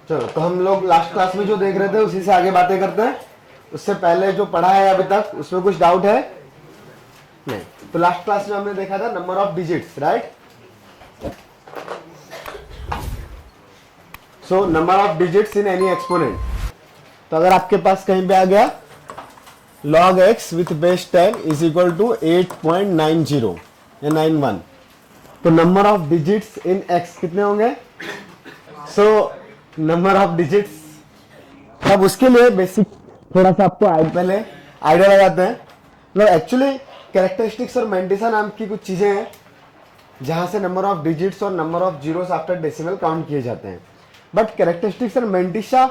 चलो, तो हम लोग लास्ट क्लास में जो देख रहे थे उसी से आगे बातें करते हैं। उससे पहले जो पढ़ा है अभी तक उसमें कुछ डाउट है? नहीं। तो लास्ट क्लास में हमने देखा था number of digits, right? So number of digits in any exponent. तो अगर आपके पास कहीं पे आ गया log x with base 10 is equal to 8.90 या 91, तो number of digits in x कितने होंगे? सो नंबर ऑफ डिजिट्स, अब उसके लिए बेसिक थोड़ा सा आपको पहले आइडिया लगाते हैं। मतलब एक्चुअली कैरेक्टरिस्टिक्स और मेंटिसा नाम की कुछ चीजें हैं जहां से नंबर ऑफ डिजिट्स और number of zeros after decimal count किए जाते हैं। बट कैरेक्टरिस्टिक्स और मेंटिसा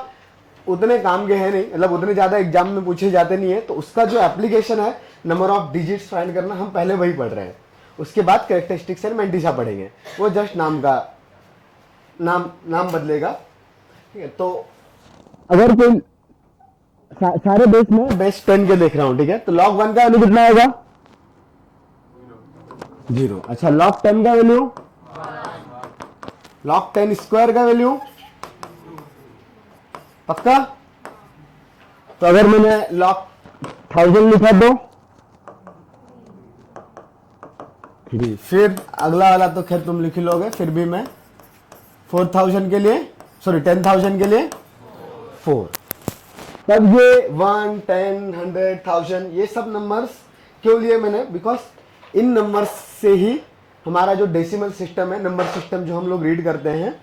उतने काम के हैं नहीं, मतलब उतने ज्यादा एग्जाम में पूछे जाते नहीं है। तो उसका जो एप्लीकेशन है नंबर ऑफ डिजिट्स फाइंड करना, हम पहले वही पढ़ रहे हैं। उसके बाद कैरेक्टरिस्टिक्स एंड मेंटिसा पढ़ेंगे, वो जस्ट नाम का नाम बदलेगा, ठीक है? तो अगर कोई सारे बेस में बेस 10 के देख रहा हूं, ठीक है, तो log 1 का वैल्यू कितना आएगा? 0। अच्छा, log 10 का वैल्यू, log 10 स्क्वायर का वैल्यू पक्का? तो अगर मैंने log 1000 लिखा तो फिर अगला वाला तो खैर तुम लिख लोगे, फिर भी मैं 4000 के लिए, सॉरी 10,000 के लिए 4। तब ये 1, 10, 100, 1000 ये सब नंबर्स क्यों लिए मैंने? बिकॉज इन नंबर्स से ही हमारा जो डेसिमल सिस्टम है, नंबर सिस्टम जो हम लोग रीड करते हैं,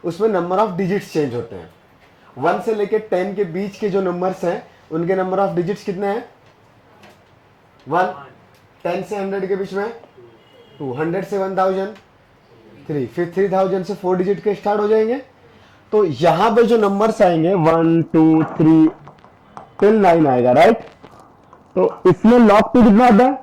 उसमें नंबर ऑफ डिजिट्स चेंज होते हैं। 1 से लेके 10 के बीच के जो नंबर्स हैं उनके नंबर ऑफ डिजिट्स कितने हैं? 1। 10 से 100 के बीच में 2, 100 से 1000 3, फिर 3000 से 4 डिजिट के स्टार्ट हो जाएंगे। तो यहां पे जो नंबर्स आएंगे 1, 2, 3 टिल 9 आएगा, राइट? तो इसमें log 2 कितना आता है?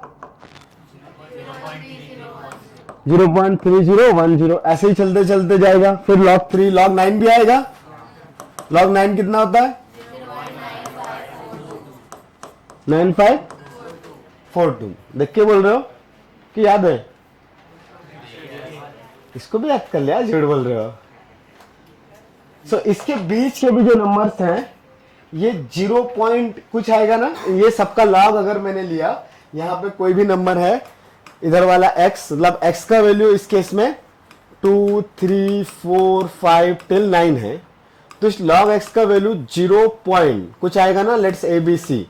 0.3010, ऐसे ही चलते चलते जाएगा। फिर log 3, log 9 भी आएगा। log 9 कितना होता है? 9542। देख के बोल रहे हो कि याद है? इसको भी याद कर लिया, झूठ बोल रहे हो। सो इसके बीच के भी जो नंबर्स हैं ये 0 पॉइंट कुछ आएगा ना, ये सबका लॉग अगर मैंने लिया, यहाँ पे कोई भी नंबर है, इधर वाला x, मतलब x का वैल्यू इस केस में 2, 3, 4, 5 टिल 9 है, तो इस log x का वैल्यू 0 पॉइंट कुछ आएगा ना। लेट्स abc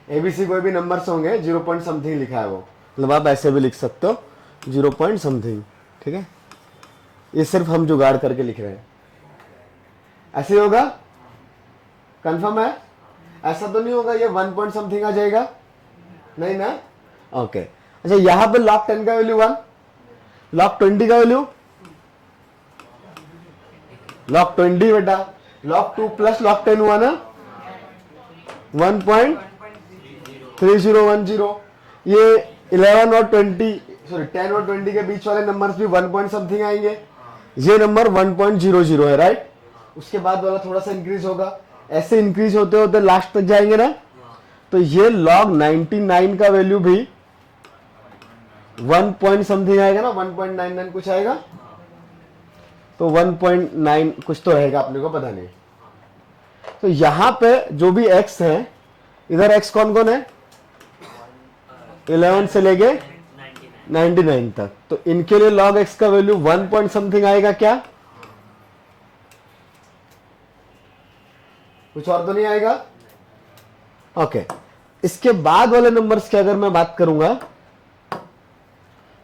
कोई भी नंबर्स होंगे 0 पॉइंट समथिंग लिखा है वो, मतलब आप ऐसे भी लिख सकते हो 0 पॉइंट समथिंग, ठीक है? ये सिर्फ हम जुगाड़ करके लिख रहे हैं। ऐसे ही होगा? कंफर्म है? ऐसा तो नहीं होगा ये 1 पॉइंट समथिंग आ जाएगा? नहीं ना? ओके। अच्छा, यहां पे log 10 का वैल्यू 1, log 20 का वैल्यू, log 20 बेटा, log 2 प्लस log 10 हुआ ना 1.3010। ये 11 और 20, सॉरी 10 और 20 के बीच वाले नंबर्स भी 1 पॉइंट समथिंग आएंगे। ये नंबर 1.00 है, राइट? उसके बाद वाला थोड़ा सा इंक्रीज होगा, ऐसे इंक्रीज होते होते लास्ट तक जाएंगे ना। तो ये log 99 का वैल्यू भी 1 पॉइंट समथिंग आएगा ना, 1.99 कुछ आएगा। तो 1.9 कुछ तो रहेगा, अपने को पता नहीं। तो यहां पे जो भी x है, इधर x कौन कौन है? 11 से लेके 99 तक। तो इनके लिए log x का वैल्यू 1 पॉइंट समथिंग आएगा क्या? कुछ और तो नहीं आएगा? ओके। इसके बाद वाले नंबर्स की अगर मैं बात करूंगा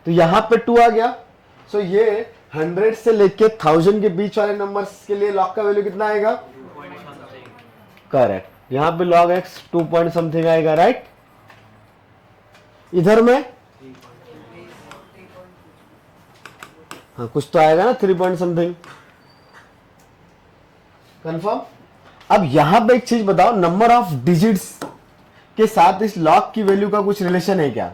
तो यहां पे 2 आ गया। सो ये 100 से लेके 1000 के बीच वाले नंबर्स के लिए log का वैल्यू कितना आएगा? करेक्ट। यहां पे log x 2 पॉइंट समथिंग आएगा, राइट? इधर में हाँ कुछ तो आएगा ना, 3 पॉइंट समथिंग। कंफर्म? अब यहां पे एक चीज बताओ, नंबर ऑफ डिजिट्स के साथ इस log की वैल्यू का कुछ रिलेशन है क्या?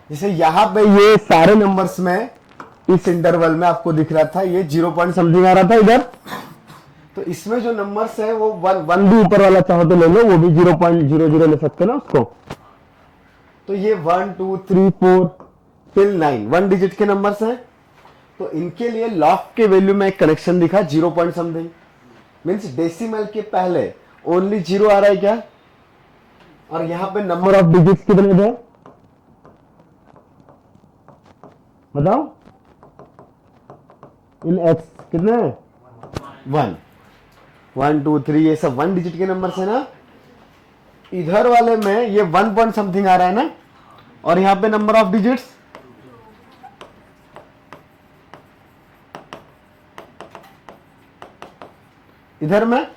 जैसे यहां पे ये सारे नंबर्स में इस इंटरवल में आपको दिख रहा था ये 0 पॉइंट समथिंग आ रहा था इधर, तो इसमें जो नंबर्स है वो 1 भी ऊपर वाला चाहो तो ले लो, वो भी 0.00 ले सकते ना उसको। तो ये 1, 2, 3, 4 टिल 9 1 डिजिट के नंबर्स हैं। तो इनके लिए लॉग के वैल्यू में एक कनेक्शन दिखा 0 पॉइंट समथिंग, मीन्स डेसिमल के पहले ओनली 0 आ रहा है क्या, और यहां पे नंबर ऑफ डिजिट्स कितने थे बताओ, इन एक्स कितने हैं 1 1 2 3, ये सब 1 डिजिट के नंबर है ना। इधर वाले में ये 1 पॉइंट समथिंग आ रहा है ना, और यहां पे नंबर ऑफ डिजिट्स इधर में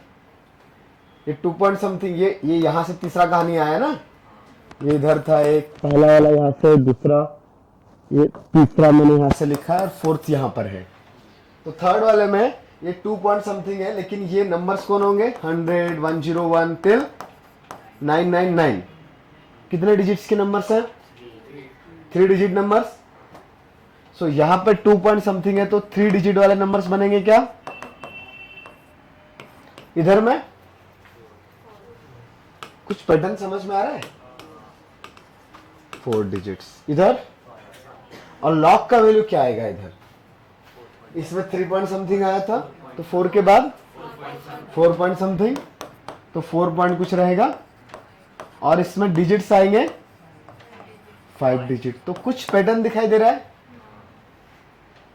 ये 2 पॉइंट समथिंग, ये यहां से तीसरा कहानी आया ना, ये इधर था एक पहला वाला, यहां से दूसरा, ये तीसरा मैंने यहां से लिखा है और फोर्थ यहां पर है। तो थर्ड वाले में ये 2 पॉइंट समथिंग है, लेकिन ये नंबर्स कौन होंगे 100 101 टिल 999, कितने डिजिट्स के नंबर्स हैं 3 डिजिट नंबर्स। सो यहां पे 2 पॉइंट समथिंग है तो 3 डिजिट वाले नंबर्स बनेंगे क्या, इधर में कुछ पैटर्न समझ में आ रहा है, 4 डिजिट्स इधर, और लॉग का वैल्यू क्या आएगा इधर, इसमें 3 पॉइंट समथिंग आया था तो 4 के बाद 4 पॉइंट समथिंग, तो 4 पॉइंट कुछ रहेगा, और इसमें डिजिट्स आएंगे 5 डिजिट। तो कुछ पैटर्न दिखाई दे रहा है,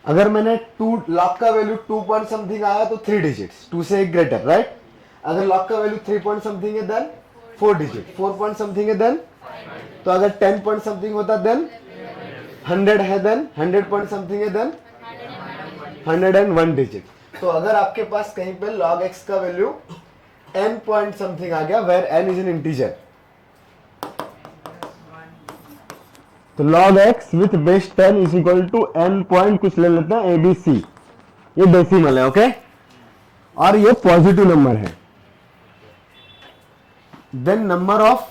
अगर मैंने 2 लॉग का वैल्यू 2 पॉइंट समथिंग आया तो 3 डिजिट्स, 2 से एक ग्रेटर, राइट। अगर लॉग का वैल्यू 3 पॉइंट समथिंग है देन 4 डिजिट, 4 पॉइंट समथिंग है देन, तो अगर 10 पॉइंट समथिंग होता देन 100 है देन 100 पॉइंट समथिंग है देन 101 डिजिट। तो अगर आपके पास कहीं पे log x का वैल्यू n पॉइंट समथिंग आ गया, where n is an integer, तो log x with base 10 is equal to n point कुछ ले लेते हैं abc, ये डेसिमल है, ओके, और ये पॉजिटिव नंबर है। Then number of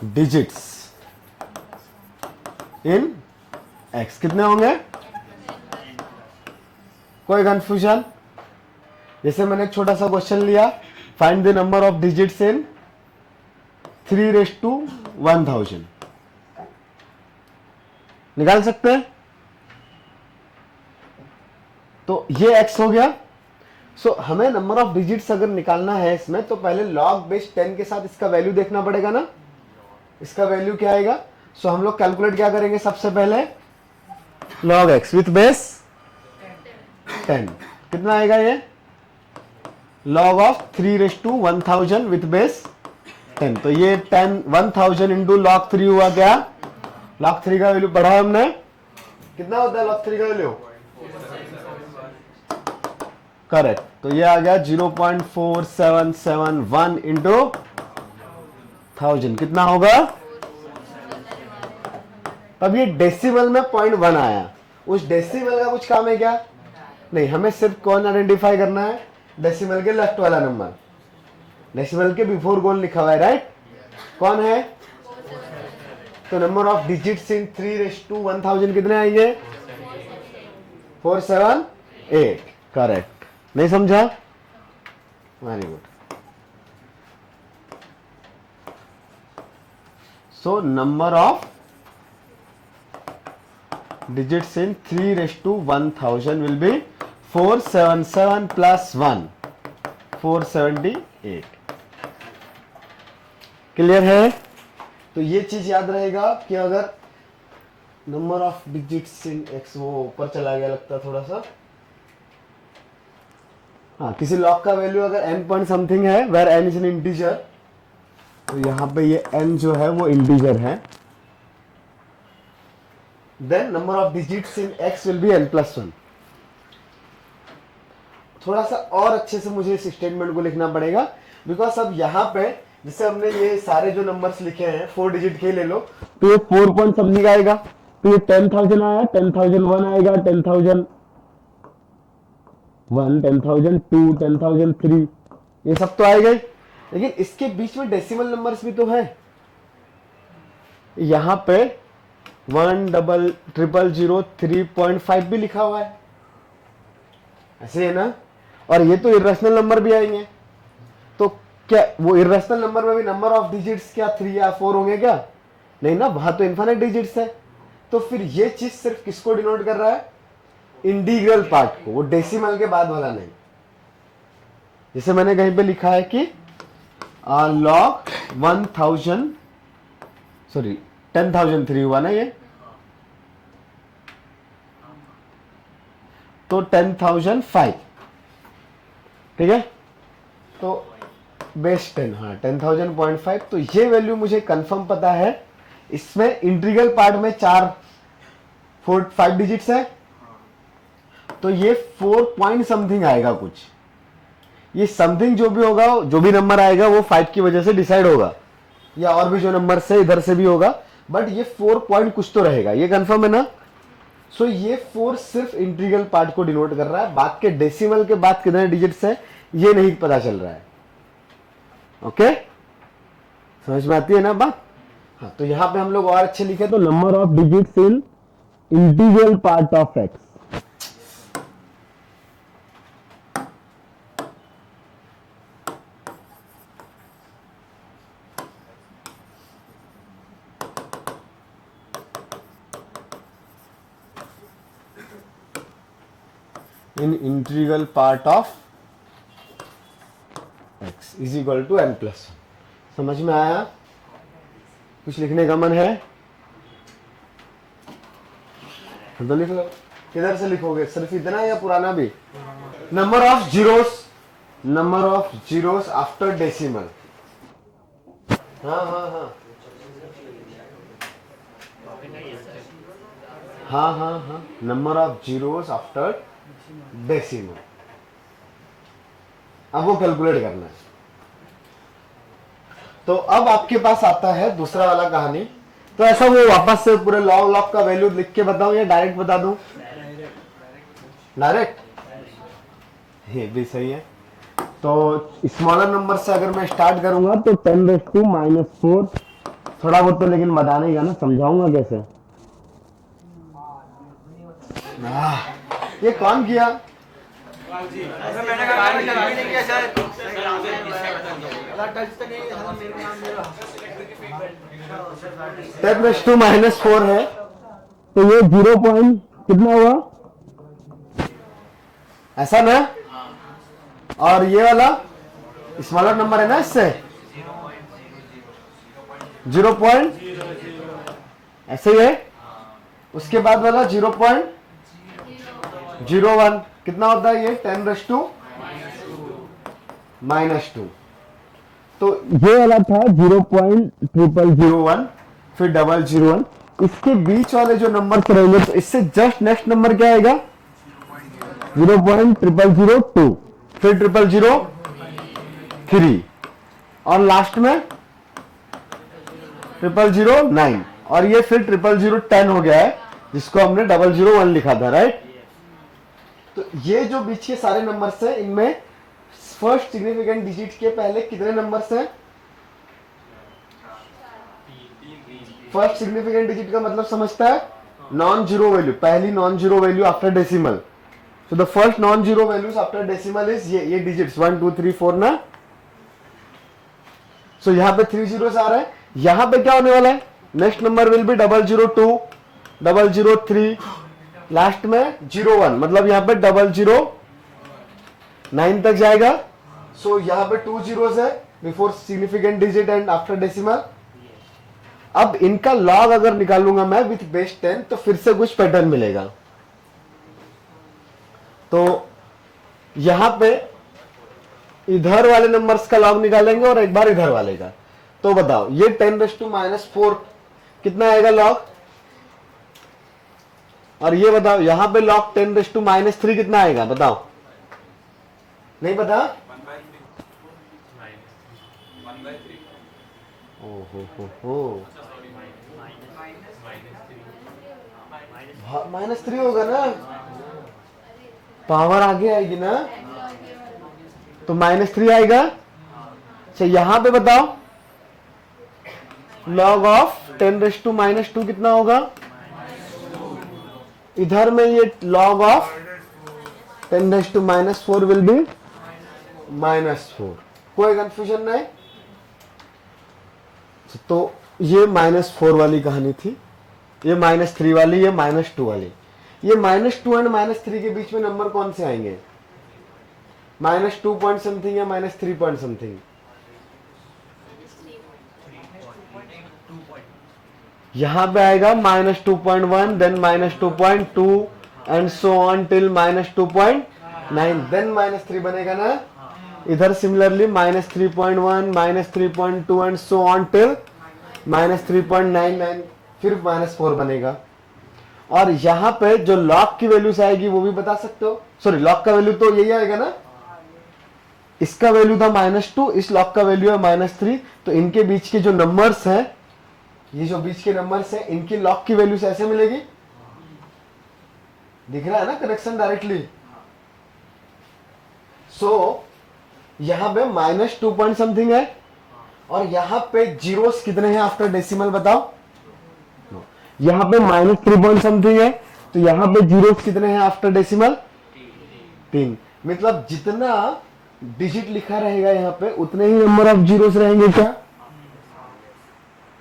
digits in x कितने होंगे, कोई कंफ्यूजन। जैसे मैंने एक छोटा सा क्वेश्चन लिया, find the number of digits इन 3:1000, निकाल सकते हैं, तो ये x हो गया। सो हमें नंबर ऑफ डिजिट्स अगर निकालना है इसमें, तो पहले log बेस 10 के साथ इसका वैल्यू देखना पड़ेगा ना, इसका वैल्यू क्या आएगा। सो हम लोग कैलकुलेट क्या करेंगे, सबसे पहले log x विथ बेस 10 कितना आएगा, ये log ऑफ 3:1000 विथ बेस 10, तो ये 1000 इंटू log 3 हुआ क्या, log 3 का वैल्यू पढ़ा हमने, कितना होता है log 3 का वैल्यू, करेक्ट, तो ये आ गया 0.4771 इंटू 1000, कितना होगा, तब ये डेसिमल में 0.1 आया, उस डेसिमल का कुछ काम है क्या, नहीं, हमें सिर्फ कौन आइडेंटिफाई करना है, डेसिमल के लेफ्ट वाला नंबर, डेसिमल के बिफोर कौन लिखा हुआ है, राइट, कौन है, तो नंबर ऑफ डिजिट्स इन 3:1000 कितने आएंगे 478, करेक्ट, नहीं समझा, very good. So number of digits in 3:1000 will be 477 plus 1 478, clear है। तो ये चीज याद रहेगा कि अगर number of digits in x, वो ऊपर चला गया लगता थोड़ा सा, हाँ, किसी लॉग का वैल्यू अगर n पॉइंट समथिंग है, where n is an integer, तो यहां पे ये n जो है वो इंटीजर है, then number of digits in x will be n plus 1। थोड़ा सा और अच्छे से मुझे इस स्टेटमेंट को लिखना पड़ेगा, बिकॉज अब यहाँ पे जैसे हमने ये सारे जो नंबर्स लिखे हैं 4 डिजिट के ले लो, तो ये 4 पॉइंट समथिंग आएगा, तो ये 10,000 आया, 10,001 आएगा, 10,001, 10,002, 10,003, ये सब तो आएगा ही, लेकिन इसके बीच में डेसिमल नंबर्स भी तो है, यहाँ पे 1,000,3.5 भी लिखा हुआ है, ऐसे है ना, और ये तो इर्रेशनल नंबर भी आएंगे, तो क्या वो इर्रेशनल नंबर में भी नंबर ऑफ डिजिट्स क्या 3 या 4 होंगे क्या, नहीं ना, वहां तो इन्फिनिट डिजिट्स है, तो फिर ये चीज सिर्फ किसको डिनोट कर रहा है? इंटीग्रल पार्ट को, वो डेसिमल के बाद वाला नहीं। जैसे मैंने कहीं पे लिखा है कि लॉग 1000 सॉरी 10,003 हुआ ना ये, तो 10,005, ठीक है, तो बेस 10, हाँ 10,000.5। तो ये वैल्यू मुझे कंफर्म पता है। इसमें इंटीग्रल पार्ट में 5 डिजिट्स है, तो ये 4 पॉइंट समथिंग आएगा कुछ। ये समथिंग जो भी होगा, जो भी नंबर आएगा वो 5 की वजह से डिसाइड होगा, या और भी जो नंबर से इधर से भी होगा, बट ये 4 पॉइंट कुछ तो रहेगा। ये कंफर्म है ना? सो ये 4 सिर्फ इंटीग्रल पार्ट को डिनोट कर रहा है, बात के डेसिमल के बाद कितने डिजिट्स है ये नहीं पता चल रहा है। ओके, समझ में आती है ना बात? हाँ, तो यहां पे हम लोग और अच्छे लिखे तो number of digits in integral part of x. In integral part of x is equal to n plus. समझ में आया? कुछ लिखने का मन है तो लिख लो। किधर से लिखोगे? सिर्फ इतना या पुराना भी? Number of zeros after decimal. हाँ हाँ हाँ हाँ हाँ हाँ, number of zeros after decimal. अब वो कैलकुलेट करना है। तो अब आपके पास आता है दूसरा वाला कहानी। तो ऐसा वो वापस से पूरे लॉग का वैल्यू लिख के बताऊं या डायरेक्ट बता दूं? डायरेक्ट, ये भी सही है। तो स्मॉलर नंबर से अगर मैं स्टार्ट करूंगा तो 10⁻⁻⁴, थोड़ा बहुत तो लेकिन बताने ही का ना, समझाऊंगा कैसे। ये कौन किया? (10⁻⁴) है, तो ये 0 पॉइंट कितना हुआ? ऐसा ना? और ये वाला स्मॉलर नंबर है ना, इससे 0 पॉइंट ऐसे ही है। उसके बाद वाला 0.01 कितना होता है? ये 10⁻²। तो ये वाला था 0.0001, फिर 001। इसके बीच वाले जो नंबर रहेंगे, तो इससे जस्ट नेक्स्ट नंबर क्या आएगा? 0.0002, फिर 0003, और लास्ट में 0009, और ये फिर 0010 हो गया है, जिसको हमने 001 लिखा था, राइट? तो ये जो बीच के सारे नंबर्स हैं, इनमें फर्स्ट सिग्निफिकेंट डिजिट के पहले कितने नंबर्स हैं? फर्स्ट सिग्निफिकेंट डिजिट का मतलब समझता है? नॉन जीरो वैल्यू, पहली non zero value after decimal. So the first non zero values after decimal is ये डिजिट्स 1 2 3 4 ना। सो यहां पे 3 जीरोस आ रहा है। यहां पे क्या होने वाला है? Next number will be 002, 003, last में 01, मतलब यहां पे 009 तक जाएगा। सो यहां पे 2 जीरोस है before significant digit and after decimal. अब इनका लॉग अगर निकालूंगा मैं विथ बेस 10, तो फिर से कुछ पैटर्न मिलेगा। तो यहां पे इधर वाले नंबर्स का लॉग निकालेंगे और एक बार इधर वाले का। तो बताओ ये 10⁻⁴ कितना आएगा लॉग? और ये बताओ यहां पे लॉग 10⁻³ कितना आएगा? बताओ, नहीं पता? ओहो, -3 होगा ना, पावर आगे आएगी ना, तो -3 आएगा। अच्छा यहां पे बताओ लॉग ऑफ 10⁻² कितना होगा? इधर में ये लॉग ऑफ 10⁻⁴ विल बी -4। कोई कंफ्यूजन नहीं? तो ये -4 वाली कहानी थी। ये -3 वाली, ये -2 वाली। ये -2 एंड -3 के बीच में नंबर कौन से आएंगे? -2 पॉइंट समथिंग या -3 पॉइंट समथिंग? यहां पे आएगा -2.1, then -2.2 and so on till -2.9, then -3 बनेगा ना। इधर similarly -3.1, -3.2 and so on till -3.99, फिर -4 बनेगा। और यहां पे जो लॉग की वैल्यूज आएगी वो भी बता सकते हो। सॉरी, लॉग का वैल्यू तो यही आएगा ना, इसका वैल्यू था -2, इस लॉग का वैल्यू है -3, तो इनके बीच के जो नंबर्स हैं, ये जो बीच के नंबर्स हैं, इनकी लॉग की वैल्यूज ऐसे मिलेगी। दिख रहा है ना कनेक्शन डायरेक्टली। सो यहां पे -2 पॉइंट समथिंग है, और यहां पे जीरोस कितने हैं आफ्टर डेसिमल बताओ। यहां पे -3 पॉइंट समथिंग है, तो यहां पे जीरोस कितने हैं आफ्टर डेसिमल? 3। मतलब जितना डिजिट लिखा रहेगा यहां पे उतने ही नंबर ऑफ जीरोस रहेंगे क्या?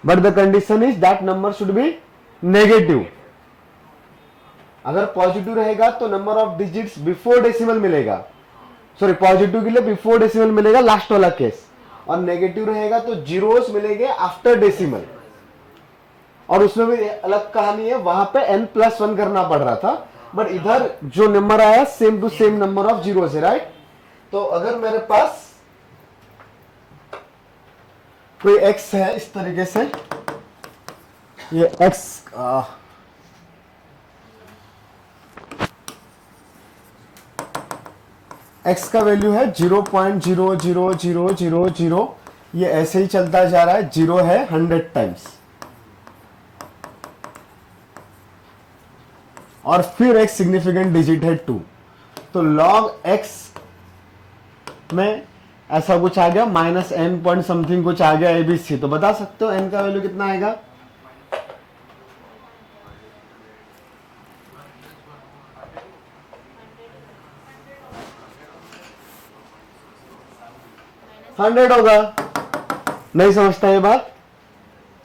But the condition is that number should be negative. अगर पॉजिटिव रहेगा तो number of digits before decimal मिलेगा। सॉरी, पॉजिटिव के लिए बिफोर डेसिमल मिलेगा, लास्ट वाला केस। और नेगेटिव रहेगा तो जीरोस मिलेंगे आफ्टर डेसिमल। और उसमें भी अलग कहानी है, वहां पे n+1 करना पड़ रहा था, बट इधर जो नंबर आया same to same number of zeros है, राइट। तो अगर मेरे पास कोई x है इस तरीके से, ये x x का वैल्यू है 0.00000, ये ऐसे ही चलता जा रहा है, 0 है 100 टाइम्स, और फिर एक सिग्निफिकेंट डिजिट है 2। तो log x में ऐसा कुछ आ गया, -n पॉइंट समथिंग कुछ आ गया ABC। तो बता सकते हो n का वैल्यू कितना आएगा? -100 होगा। नहीं समझता ये बात?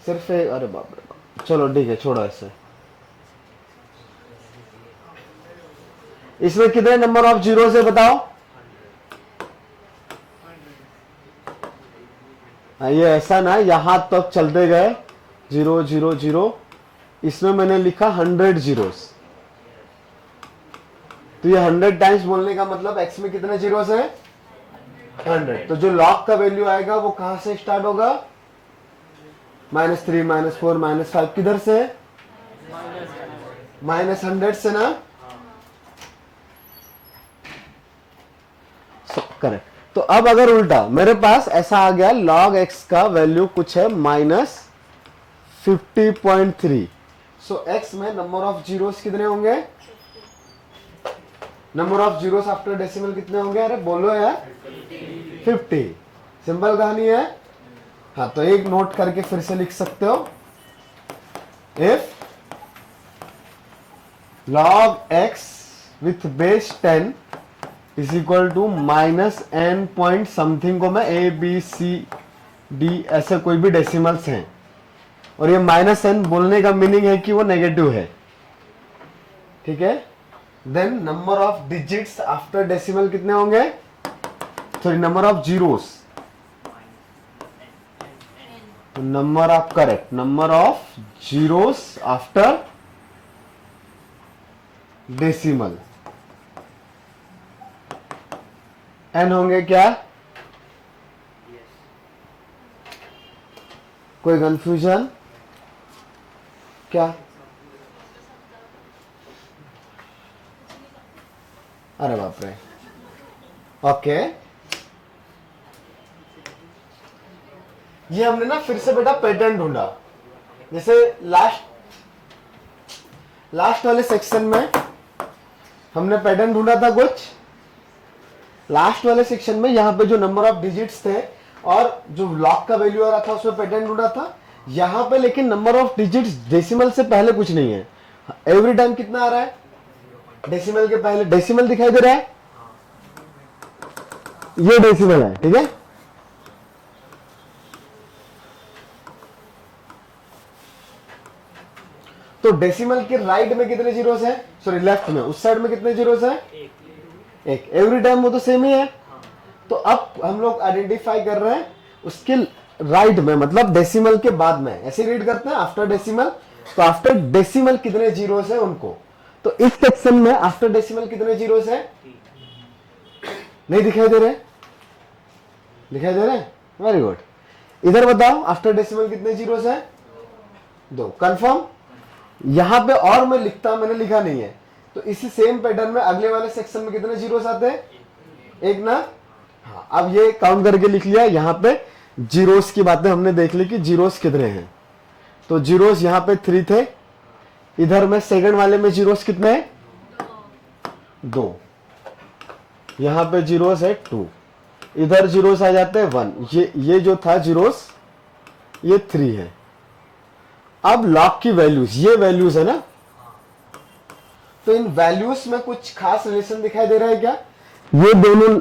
सिर्फ अरे बाप रे बाप, चलो ठीक है, छोड़ो ऐसे। इसमें कितने नंबर ऑफ जीरो से बताओ? ये ऐसा ना, यहां तक चलते गए 0 0 0, इसमें मैंने लिखा 100 जीरोस। तो ये 100 टाइम्स बोलने का मतलब x में कितने जीरोस है? 100। तो जो लॉग का वैल्यू आएगा वो कहां से स्टार्ट होगा? -3, -4, -5, किधर से? -100 से ना। करेक्ट। तो अब अगर उल्टा मेरे पास ऐसा आ गया, log x का वैल्यू कुछ है -50.3, सो x में नंबर ऑफ जीरोस कितने होंगे? Number of zeros after decimal कितने होंगे? अरे बोलो यार, 50। सिंपल कहानी है। हाँ, तो एक नोट करके फिर से लिख सकते हो, if log x with base 10 is equal to -n point something को मैं ABCD ऐसे कोई भी डेसिमल्स हैं, और ये -n बोलने का मीनिंग है कि वो नेगेटिव है, ठीक है। Then number of digits after decimal कितने होंगे? Sorry, number of zeros, number of, correct, number of zeros after decimal n होंगे क्या? कोई कंफ्यूजन क्या? अरे बाप रे। ओके, ये हमने ना फिर से बेटा पैटर्न ढूंढा। जैसे लास्ट वाले सेक्शन में हमने पैटर्न ढूंढा था कुछ। लास्ट वाले सेक्शन में यहाँ पे जो नंबर ऑफ डिजिट्स थे और जो लॉग का वैल्यू आ रहा था उसमें पैटर्न ढूंढा था। यहाँ पे लेकिन नंबर ऑफ डिजिट्स डेसिमल से पहले कुछ नहीं है। एवरी टाइम कितना आ रहा है? डेसिमल के पहले डेसिमल दिखाई दे रहा है, ये डेसिमल है, ठीक है। तो डेसिमल के राइट में कितने जीरोस हैं, सॉरी लेफ्ट में, उस साइड में कितने जीरोस हैं, एक। एवरी टाइम वो तो सेम ही है। तो अब हम लोग आइडेंटिफाई कर रहे हैं उसके राइट में, मतलब डेसिमल के बाद में, ऐसे रीड करते हैं आफ्टर डेसिमल। तो आफ्टर डेसिमल कितने जीरोस हैं उनको, तो इस सेक्शन में आफ्टर डेसिमल कितने जीरोस हैं, नहीं दिखाई दे रहे, दिखाई दे रहे, वेरी गुड। इधर बताओ आफ्टर डेसिमल कितने जीरोस हैं, 2, कंफर्म। यहां पे और मैं लिखता, मैंने लिखा नहीं है, तो इसी सेम पैटर्न में अगले वाले सेक्शन में कितने जीरोस आते हैं, एक ना। हाँ, अब ये काउंट करके लिख लिया। यहां पे जीरोस की बातें हमने देख ली कि जीरोस कितने हैं, तो जीरोस यहां पे 3 थे। इधर में सेकंड वाले में जीरोस कितने हैं, 2। यहां पे जीरोस है 2, इधर जीरोस आ जाते हैं 1। ये जो था जीरोस, ये 3 है। अब लॉग की वैल्यूज, ये वैल्यूज है ना, तो इन वैल्यूज में कुछ खास रिलेशन दिखाई दे रहा है क्या, ये दोनों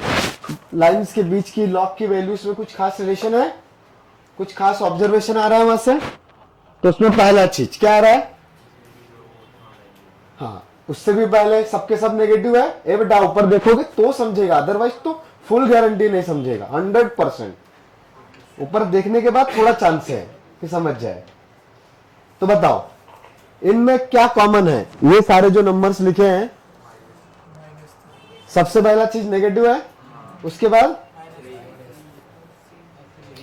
लाइंस के बीच की लॉग की वैल्यूज में कुछ खास रिलेशन है, कुछ खास ऑब्जर्वेशन आ रहा है वहां से। तो उसमें पहला चीज क्या आ रहा है, हाँ उससे भी पहले सबके सब नेगेटिव है। ए बेटा ऊपर देखोगे तो समझेगा, अदरवाइज तो फुल गारंटी नहीं समझेगा, 100%। ऊपर देखने के बाद थोड़ा चांस है कि समझ जाए। तो बताओ इनमें क्या कॉमन है, ये सारे जो नंबर्स लिखे हैं, सबसे पहला चीज नेगेटिव है, उसके बाद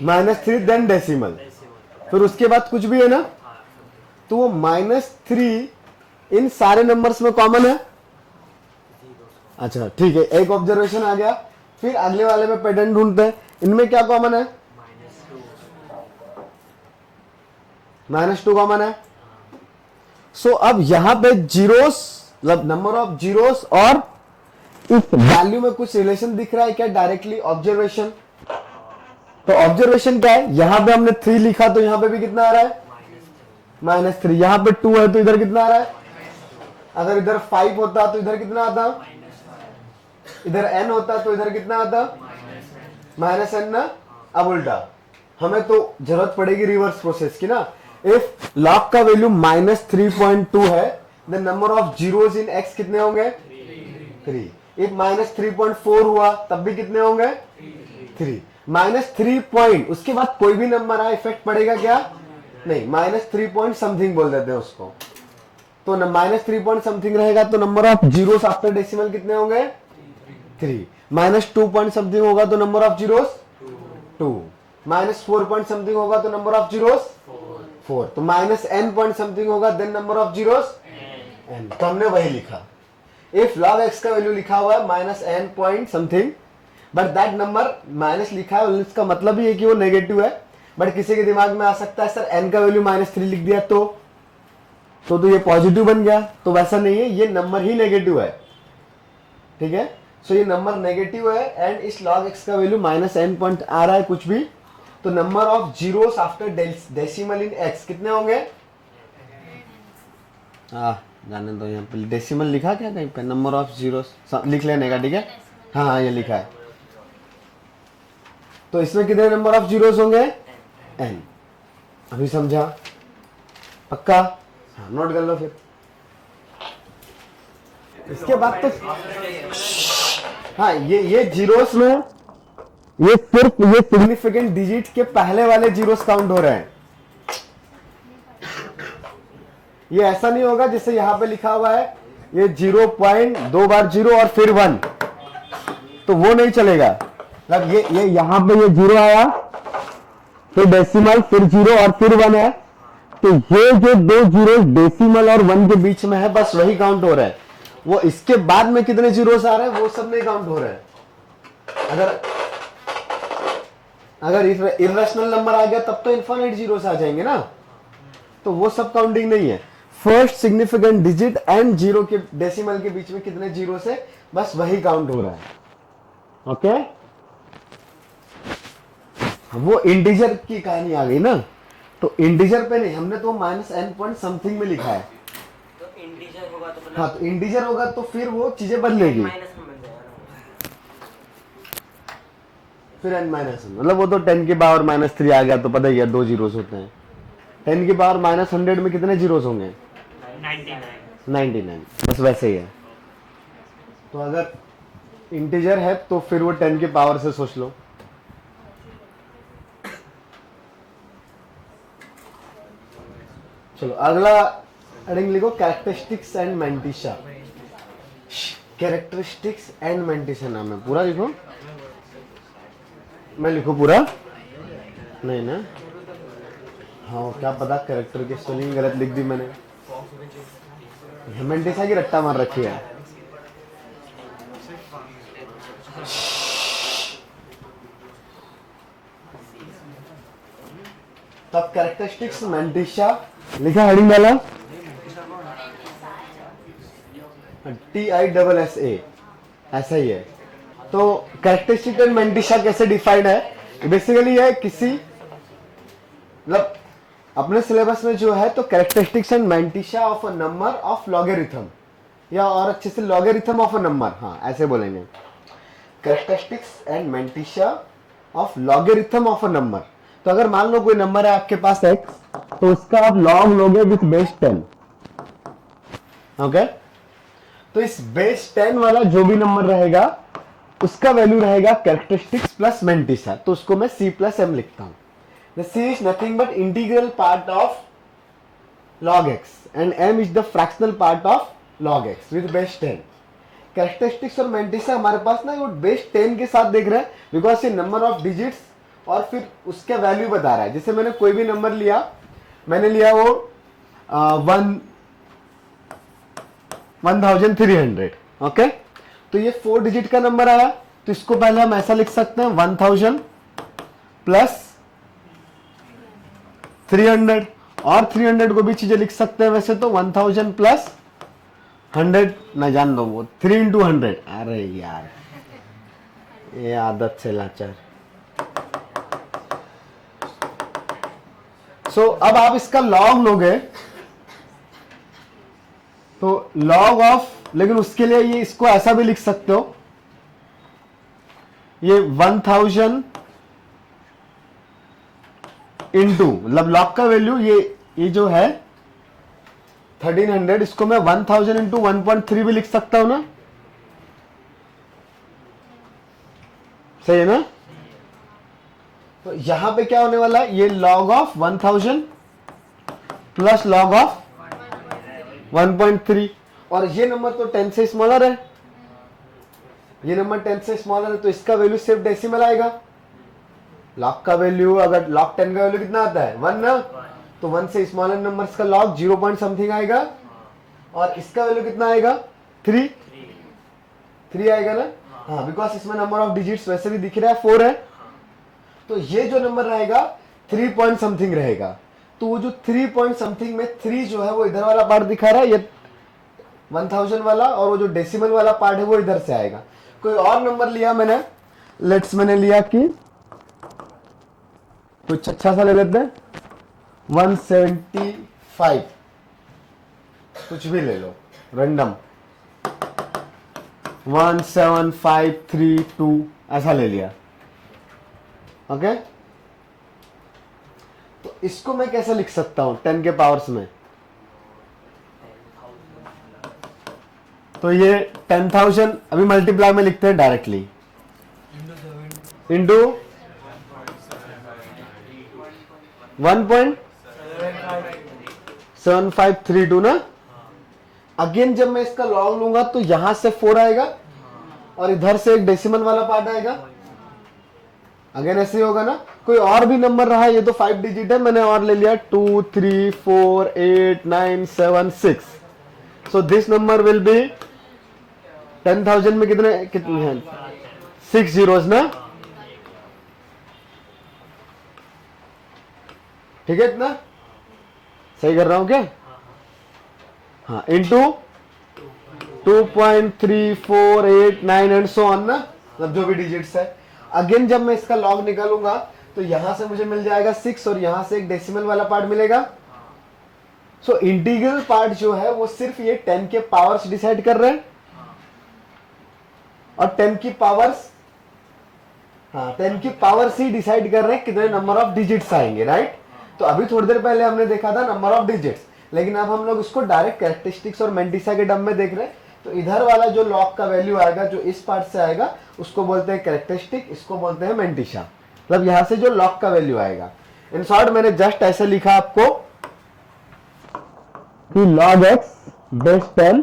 -3 देन डेसिमल, फिर उसके बाद कुछ भी है ना, तो वो -3 इन सारे नंबर्स में कॉमन है। अच्छा ठीक है, एक ऑब्जर्वेशन आ गया। फिर अगले वाले में पैटर्न ढूंढते हैं, इनमें क्या कॉमन है, -2 कॉमन है। सो अब यहां पे जीरोस, मतलब नंबर ऑफ जीरोस और इस वैल्यू में कुछ रिलेशन दिख रहा है क्या, डायरेक्टली ऑब्जर्वेशन। तो ऑब्जर्वेशन क्या है, यहां पे हमने 3 लिखा तो यहां पे भी कितना आ रहा है, -3। यहां पे 2 है तो इधर कितना आ रहा है, अगर इधर 5 होता तो इधर कितना आता, इधर n होता तो इधर कितना आता, -n ना। अब उल्टा, हमें तो जरूरत पड़ेगी रिवर्स प्रोसेस की ना। इफ लॉग का वैल्यू -3.2 है, then number of zeros in x कितने होंगे, 3। इफ -3.4 हुआ तब भी कितने होंगे, 3। -3 पॉइंट, उसके बाद कोई भी नंबर आए इफेक्ट पड़ेगा क्या, नहीं, -3 पॉइंट समथिंग बोल देते हैं उसको। तो -3 पॉइंट समथिंग रहेगा तो number of zeros after decimal कितने होंगे, 3। -2 पॉइंट समथिंग होगा तो number of zeros 2। -4 point something होगा तो नंबर ऑफ जीरोस 4। तो -n पॉइंट समथिंग होगा then number of zeros n। तो हमने वही लिखा। इफ log x का वैल्यू लिखा हुआ है -n point something, but that number minus लिखा है, इसका मतलब ही है कि वो नेगेटिव है। बट किसी के दिमाग में आ सकता है सर n का वैल्यू -3 लिख दिया तो ये पॉजिटिव बन गया, तो वैसा नहीं है, ये नंबर ही नेगेटिव है, ठीक है। सो ये नंबर नेगेटिव है एंड इस log x का वैल्यू -n पॉइंट आ रहा है कुछ भी, तो number of zeros after decimal in x कितने होंगे, जाने दो, यहाँ पे डेसिमल लिखा क्या कहीं पे, नंबर ऑफ जीरोस लिख लेने का, ठीक है। हाँ ये लिखा है। तो इसमें कितने नंबर ऑफ जीरोस होंगे, n। अभी समझा, पक्का, हाँ नोट कर लो फिर। इसके बाद तो हाँ, ये जीरोस में ये सिर्फ ये सिग्निफिकेंट डिजिट के पहले वाले जीरोस काउंट हो रहे हैं। ये ऐसा नहीं होगा जैसे यहां पे लिखा हुआ है ये 0.2 बार 0 और फिर 1, तो वो नहीं चलेगा। मतलब ये यहां पे ये 0 आया, फिर डेसिमल, फिर 0 और फिर 1 है, तो ये जो 2 जीरो डेसिमल और 1 के बीच में है, बस वही काउंट हो रहा है। वो इसके बाद में कितने जीरोस आ रहे हैं वो सब नहीं काउंट हो रहे हैं। अगर इरेशनल नंबर आ गया तब तो इनफाइनाइट जीरोस आ जाएंगे ना, तो वो सब काउंटिंग नहीं है। फर्स्ट सिग्निफिकेंट डिजिट एंड 0 के डेसिमल के बीच में कितने जीरो से, बस वही काउंट हो रहा है। ओके, वो इंटीजर की कहानी आ गई ना, तो इंटीजर पे नहीं, हमने तो -n पॉइंट समथिंग में लिखा है। तो इंटीजर होगा तो हाँ, तो इंटीजर होगा तो फिर वो चीजें बदलेगी, फिर n -1, मतलब वो तो 10 की पावर -3 आ गया तो पता ही है 2 जीरोस होते हैं। 10 की पावर -100 में कितने जीरोस होंगे, 99, बस वैसे ही है। तो अगर इंटीजर है तो फिर वो 10 के पावर से सोच लो। चलो अगला हेडिंग लिखो, कैरेक्टरिस्टिक्स एंड मेंटिशा। कैरेक्टरिस्टिक्स एंड मेंटिशा नाम है, पूरा लिखो। मैं लिखूं पूरा? नहीं ना, हाँ क्या पता कैरेक्टर की स्पेलिंग गलत लिख दी मैंने। मेंटिशा की रट्टा मार रखी है। तब कैरेक्टरिस्टिक्स मेंटिशा लिखा, हेडिंग डाला TISSA, ऐसा ही है। तो कैरेक्टरिस्टिक एंड मेंटिशा कैसे डिफाइंड है? बेसिकली है किसी, मतलब अपने सिलेबस में जो है तो characteristics and mantissa of a number of logarithm, या और अच्छे से लॉगरिथम ऑफ अ नंबर, हाँ ऐसे बोलेंगे, characteristics and mantissa of logarithm of a number. तो अगर मान लो कोई नंबर है आपके पास x, तो उसका आप लॉग लोगे विथ बेस 10, ओके। तो इस बेस 10 वाला जो भी नंबर रहेगा उसका वैल्यू रहेगा कैरेक्टरिस्टिक्स प्लस मेंटिशा, तो उसको मैं c प्लस m लिखता हूं। The c is nothing but integral part of log x and m is the fractional part of log x with base 10। Characteristics और मेंटिशा हमारे पास ना वो बेस 10 के साथ देख रहे हैं, बिकॉज ये नंबर ऑफ डिजिट्स और फिर उसका वैल्यू बता रहा है। जैसे मैंने कोई भी नंबर लिया, मैंने लिया वो 1300, ओके। तो ये 4 डिजिट का नंबर आया, तो इसको पहले हम ऐसा लिख सकते हैं 1000 प्लस 300, और 300 को भी चीजें लिख सकते हैं वैसे तो 1000 प्लस 100, ना जान दो वो 3 इंटू 100। अरे यार ये आदत से लाचार। सो अब आप इसका लॉग लोगे तो लॉग ऑफ, लेकिन उसके लिए ये इसको ऐसा भी लिख सकते हो, ये 1000 इंटू, मतलब लॉग का वैल्यू ये जो है 1300, इसको मैं 1000 इंटू 1.3 भी लिख सकता हूं ना, सही है ना। तो यहां पे क्या होने वाला है, ये log of 1000 plus log of 1.3, और ये नंबर तो 10 से स्मॉलर है, ये नंबर 10 से स्मॉलर है, तो इसका वैल्यू सिर्फ डेसिमल आएगा। लॉग का वैल्यू, अगर लॉग 10 का वैल्यू कितना आता है 1 ना, तो 1 से स्मॉलर नंबर्स का लॉग 0 पॉइंट समथिंग आएगा, और इसका वैल्यू कितना आएगा 3 आएगा ना, हाँ, बिकॉज इसमें नंबर ऑफ डिजिट्स वैसे भी दिख रहा है 4 है। तो ये जो नंबर रहेगा 3 पॉइंट समथिंग रहेगा, तो वो जो 3 पॉइंट समथिंग में 3 जो है वो इधर वाला पार्ट दिखा रहा है, ये 1000 वाला, और वो जो डेसिमल वाला पार्ट है वो इधर से आएगा। कोई और नंबर लिया मैंने, मैंने लिया कि कुछ अच्छा सा ले लेते हैं 175, कुछ भी ले लो रैंडम, 17532 ऐसा ले लिया, ओके। तो इसको मैं कैसे लिख सकता हूं 10 के पावर्स में? तो ये 10,000 अभी मल्टीप्लाई में लिखते हैं डायरेक्टली, इंटू 1.7532 ना। अगेन जब मैं इसका लॉग लूंगा तो यहां से 4 आएगा और इधर से एक डेसिमल वाला पार्ट आएगा, अगेन ऐसे ही होगा ना। कोई और भी नंबर रहा, ये तो 5 डिजिट है, मैंने और ले लिया 2 3 4 8 9 7 6, so this number will be 10,000 में कितने हैं 6 जीरोस ना, ठीक है, इतना सही कर रहा हूं क्या? हाँ, इंटू 2.3489 एंड सो ऑन ना, मतलब जो भी डिजिट्स है। अगेन जब मैं इसका लॉग निकालूंगा तो यहां से मुझे मिल जाएगा 6 और यहां से एक डेसिमल वाला पार्ट मिलेगा। सो इंटीग्रल पार्ट जो है वो सिर्फ ये 10 के पावर्स डिसाइड कर रहे हैं, और 10 की पावर्स, हाँ 10 की पावर्स ही डिसाइड कर रहे हैं कितने नंबर ऑफ डिजिट्स आएंगे, राइट। तो अभी थोड़ी देर पहले हमने देखा था नंबर ऑफ डिजिट्स, लेकिन अब हम लोग इसको डायरेक्ट कैरेक्टरिस्टिक्स और मेंटिसा के टर्म में देख रहे हैं। तो इधर वाला जो लॉग का वैल्यू आएगा जो इस पार्ट से आएगा उसको बोलते हैं कैरेक्टरिस्टिक, इसको बोलते हैं मेंटिसा। मतलब यहां से जो लॉग का वैल्यू आएगा। इन शॉर्ट मैंने जस्ट ऐसे लिखा आपको कि log x बेस 10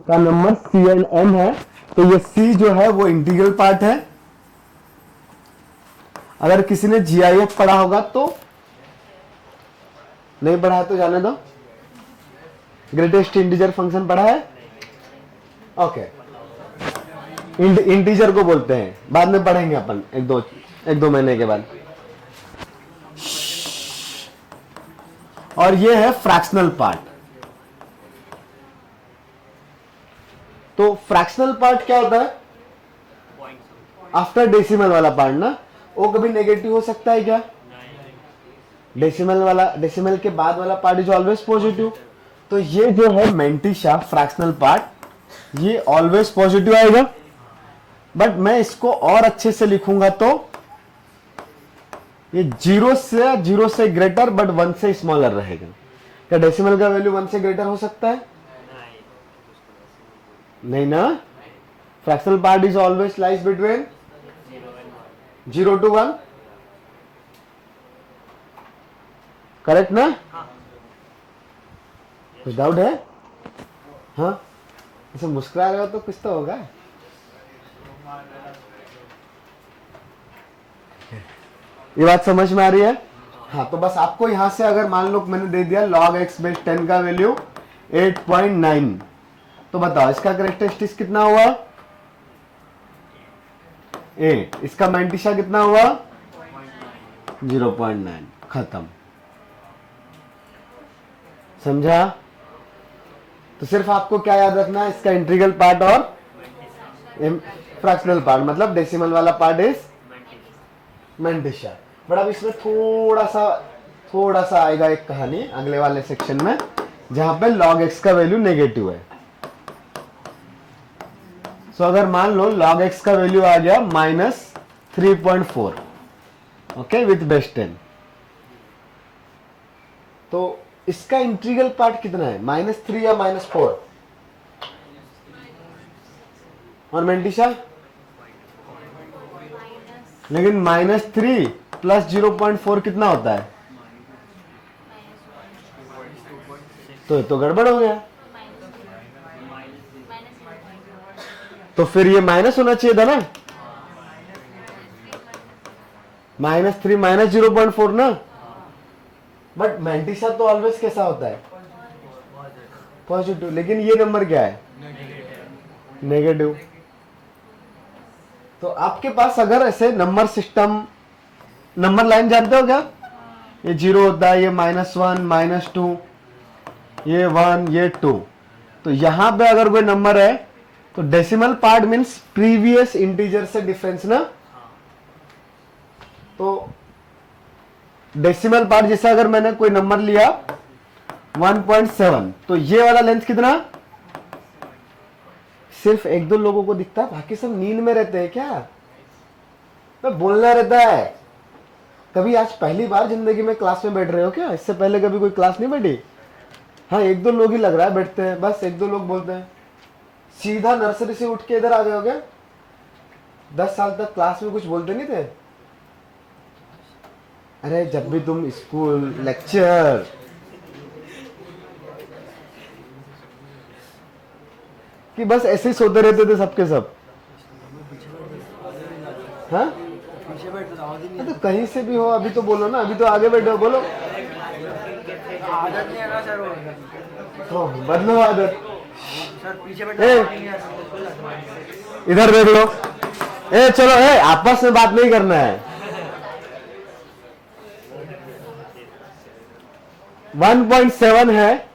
का नंबर c एंड m है। तो ये c जो है वो इंटीग्रल पार्ट है। अगर किसी ने GIF पढ़ा होगा तो, नहीं पढ़ा है तो जाने दो। ग्रेटेस्ट इंटीजर फंक्शन पढ़ा है? ओके, इंटीजर को बोलते हैं, बाद में पढ़ेंगे अपन एक दो महीने के बाद। और ये है फ्रैक्शनल पार्ट। तो फ्रैक्शनल पार्ट क्या होता है? आफ्टर डेसिमल वाला पार्ट ना, वो कभी नेगेटिव हो सकता है क्या? डेसिमल के बाद वाला पार्ट इज ऑलवेज पॉजिटिव। तो ये जो है मेंटिसा फ्रैक्शनल पार्ट, ये ऑलवेज पॉजिटिव आएगा। बट मैं इसको और अच्छे से लिखूंगा तो ये जीरो से ग्रेटर बट 1 से स्मॉलर रहेगा। क्या डेसिमल का वैल्यू 1 से ग्रेटर हो सकता है? नहीं ना। Fractional part is always lies between 0 to 1, correct ना? कुछ डाउट है? हाँ, ऐसे मुस्कुरा रहे हो तो कुछ तो होगा। ये बात समझ में आ रही है? हाँ, तो बस आपको यहां से अगर मान लो मैंने दे दिया log x बेस 10 का वैल्यू 8.9, तो बताओ इसका कैरेक्टरिस्टिक्स कितना हुआ? 8। इसका मेंटिसा कितना हुआ? 0.9। खत्म। समझा? तो सिर्फ आपको क्या याद रखना है? इसका इंटीग्रल पार्ट और फ्रैक्शनल पार्ट, मतलब डेसिमल वाला पार्ट इज मेंटिसा। बट अब इसमें थोड़ा सा आएगा एक कहानी अगले वाले सेक्शन में, जहां पे log x का वैल्यू नेगेटिव है। सो अगर मान लो log x का वैल्यू आ गया -3.4, ओके, विथ बेस 10, तो इसका इंटीग्रल पार्ट कितना है? -3 या -4? और मेंटिसा? लेकिन -3 प्लस 0.4 कितना होता है? तो गड़बड़ हो गया। तो फिर ये माइनस होना चाहिए था ना, -3 -0.4 ना। बट मेंटिसा तो ऑलवेज कैसा होता है? पॉजिटिव। लेकिन ये नंबर क्या है? नेगेटिव। तो आपके पास अगर ऐसे नंबर सिस्टम, नंबर लाइन जानते हो क्या? ये 0 होता है, ये -1 -2, ये 1, ये 2। तो यहां पे अगर कोई नंबर है तो decimal part means previous integer से डिफरेंस ना। तो डेसिमल पार्ट जैसे अगर मैंने कोई नंबर लिया 1.7, तो ये वाला लेंथ कितना? सिर्फ 1-2 लोगों को दिखता है, बाकी सब नींद में रहते हैं क्या? तो बोलना रहता है। कभी आज पहली बार जिंदगी में क्लास में बैठ रहे हो क्या? इससे पहले कभी कोई क्लास नहीं बैठी? हाँ, 1-2 लोग ही लग रहा है बैठते हैं, बस 1-2 लोग बोलते हैं। सीधा नर्सरी से उठ के इधर आ गए हो क्या? 10 साल तक क्लास में कुछ बोलते नहीं थे? अरे जब भी तुम स्कूल लेक्चर, कि बस ऐसे ही सोते रहते थे सबके सब? हाँ, तो कहीं से भी हो, अभी तो बोलो ना, अभी तो आगे बैठे हो, बोलो। आदत नहीं है ना सर वो। तो बदलो आदत। सर पीछे इधर देख लो। चलो, आपस में बात नहीं करना है। 1.7 है,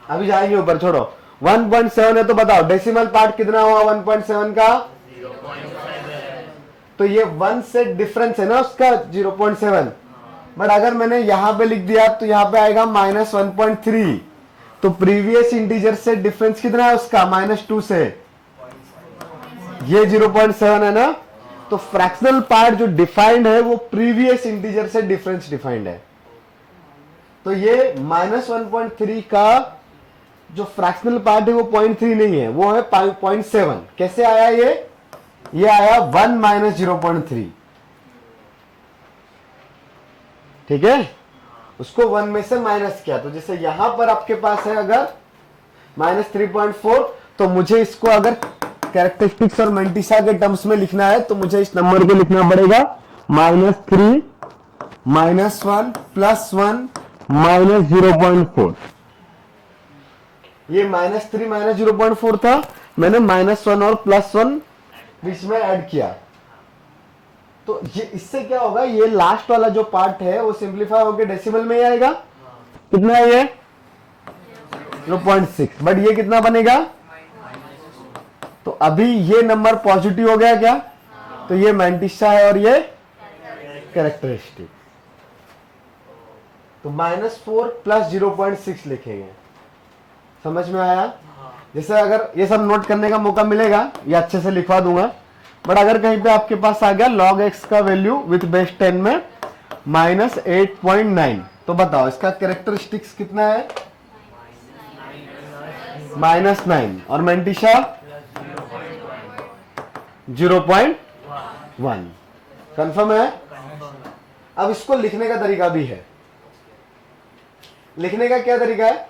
अभी जाएंगे ऊपर, छोड़ो। 1.7 है तो बताओ डेसिमल पार्ट कितना हुआ 1.7 का? 0.7। तो ये 1 से डिफरेंस है ना उसका 0.7। बट अगर मैंने यहां पे लिख दिया तो यहां पे आएगा -1.3। तो प्रीवियस इंटीजर से डिफरेंस कितना है उसका? -2 से। ये 0.7 है ना। तो फ्रैक्शनल पार्ट जो डिफाइंड है वो प्रीवियस इंटीजर से डिफरेंस डिफाइंड है। तो ये -1.3 का जो फ्रैक्शनल पार्ट है वो 0.3 नहीं है, वो है 0.7। कैसे आया ये आया 1 - 0.3। ठीक है, उसको 1 में से माइनस किया। तो जैसे यहां पर आपके पास है अगर -3.4, तो मुझे इसको अगर कैरेक्टरिस्टिक्स और मेंटिसा के टर्म्स में लिखना है तो मुझे इस नंबर को लिखना पड़ेगा -3 - 1 + 1 - 0.4। ये -3 - 0.4 था, मैंने -1 और +1 बीच में ऐड किया। तो ये इससे क्या होगा, ये लास्ट वाला जो पार्ट है वो सिंप्लीफाई होकर डेसिमल में ही आएगा। कितना है ये 0.6, बट ये कितना बनेगा। तो अभी ये नंबर पॉजिटिव हो गया क्या, तो ये मेंटिसा है और ये कैरेक्टरिस्टिक। तो -4 + 0.6 लिखेंगे। समझ में आया। जैसे अगर ये सब नोट करने का मौका मिलेगा या अच्छे से लिखवा दूंगा, बट अगर कहीं पे आपके पास आ गया log x का वैल्यू विथ बेस 10 में -8.9, तो बताओ इसका कैरेक्टरिस्टिक्स कितना है, -9, और मेंटिसा 0.1। कंफर्म है। अब इसको लिखने का तरीका भी है। लिखने का क्या तरीका है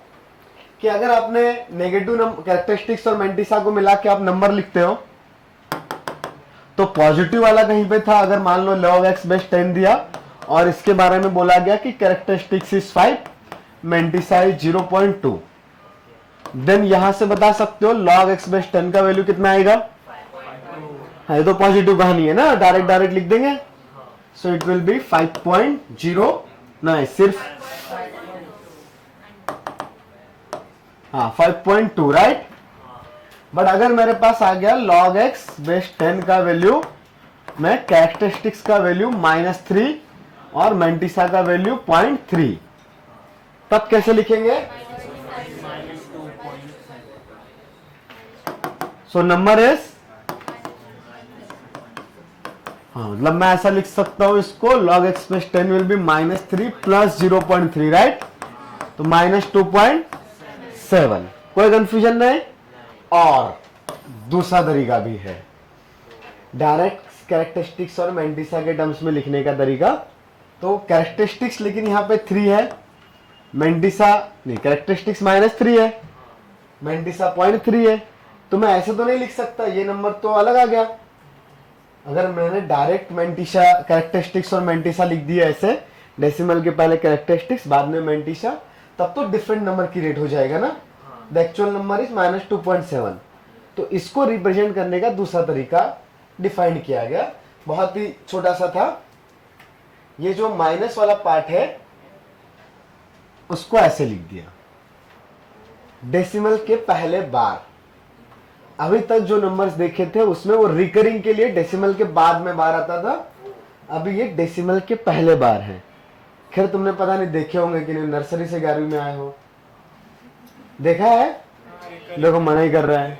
कि अगर आपने नेगेटिव कैरेक्टरिस्टिक्स और मेंटिसा को मिला के आप नंबर लिखते हो, तो पॉजिटिव वाला कहीं पे था, अगर मान लो log x बेस 10 दिया और इसके बारे में बोला गया कि characteristics is 5, mantissa is 0.2, then यहां से बता सकते हो log x बेस 10 का वैल्यू कितना आएगा। हाँ, ये तो पॉजिटिव कहानी है ना, डायरेक्ट लिख देंगे। सो इट विल बी 5.0, नहीं सिर्फ 5.2, राइट। बट अगर मेरे पास आ गया log x बेस 10 का वैल्यू, मैं कैरेक्टरिस्टिक्स का वैल्यू -3 और मेंटिसा का वैल्यू 0.3, तब कैसे लिखेंगे। सो नंबर इज, मतलब मैं ऐसा लिख सकता हूं इसको, log x base 10 will be -3 + 0.3, right. तो -2.7। कोई कंफ्यूजन नहीं। और दूसरा तरीका भी है, डायरेक्ट कैरेक्टरिस्टिक्स और मेंटिसा के टर्म्स में लिखने का तरीका। तो कैरेक्टरिस्टिक्स लेकिन यहां पे 3 है, मेंटिसा नहीं, कैरेक्टरिस्टिक्स -3 है, मेंटिसा 0.3 है। तो मैं ऐसे तो नहीं लिख सकता, ये नंबर तो अलग आ गया। अगर मैंने डायरेक्ट मेंटिसा कैरेक्टरिस्टिक्स और मेंटिसा लिख दिया ऐसे, डेसिमल के पहले कैरेक्टरिस्टिक्स बाद में मेंटिसा, तब तो डिफरेंट नंबर की रेट हो जाएगा ना। The actual number is -2.7। तो इसको रिप्रेजेंट करने का दूसरा तरीका डिफाइन किया गया, बहुत ही छोटा सा था। ये जो माइनस वाला पार्ट है उसको ऐसे लिख दिया, डेसिमल के पहले बार। अभी तक जो नंबर्स देखे थे उसमें वो रिकरिंग के लिए डेसिमल के बाद में बार आता था, अभी ये डेसिमल के पहले बार है। खैर तुमने पता नहीं देखे होंगे कि नहीं, नर्सरी से 11वीं में आए हो, देखा है। देखो मना ही कर रहा है,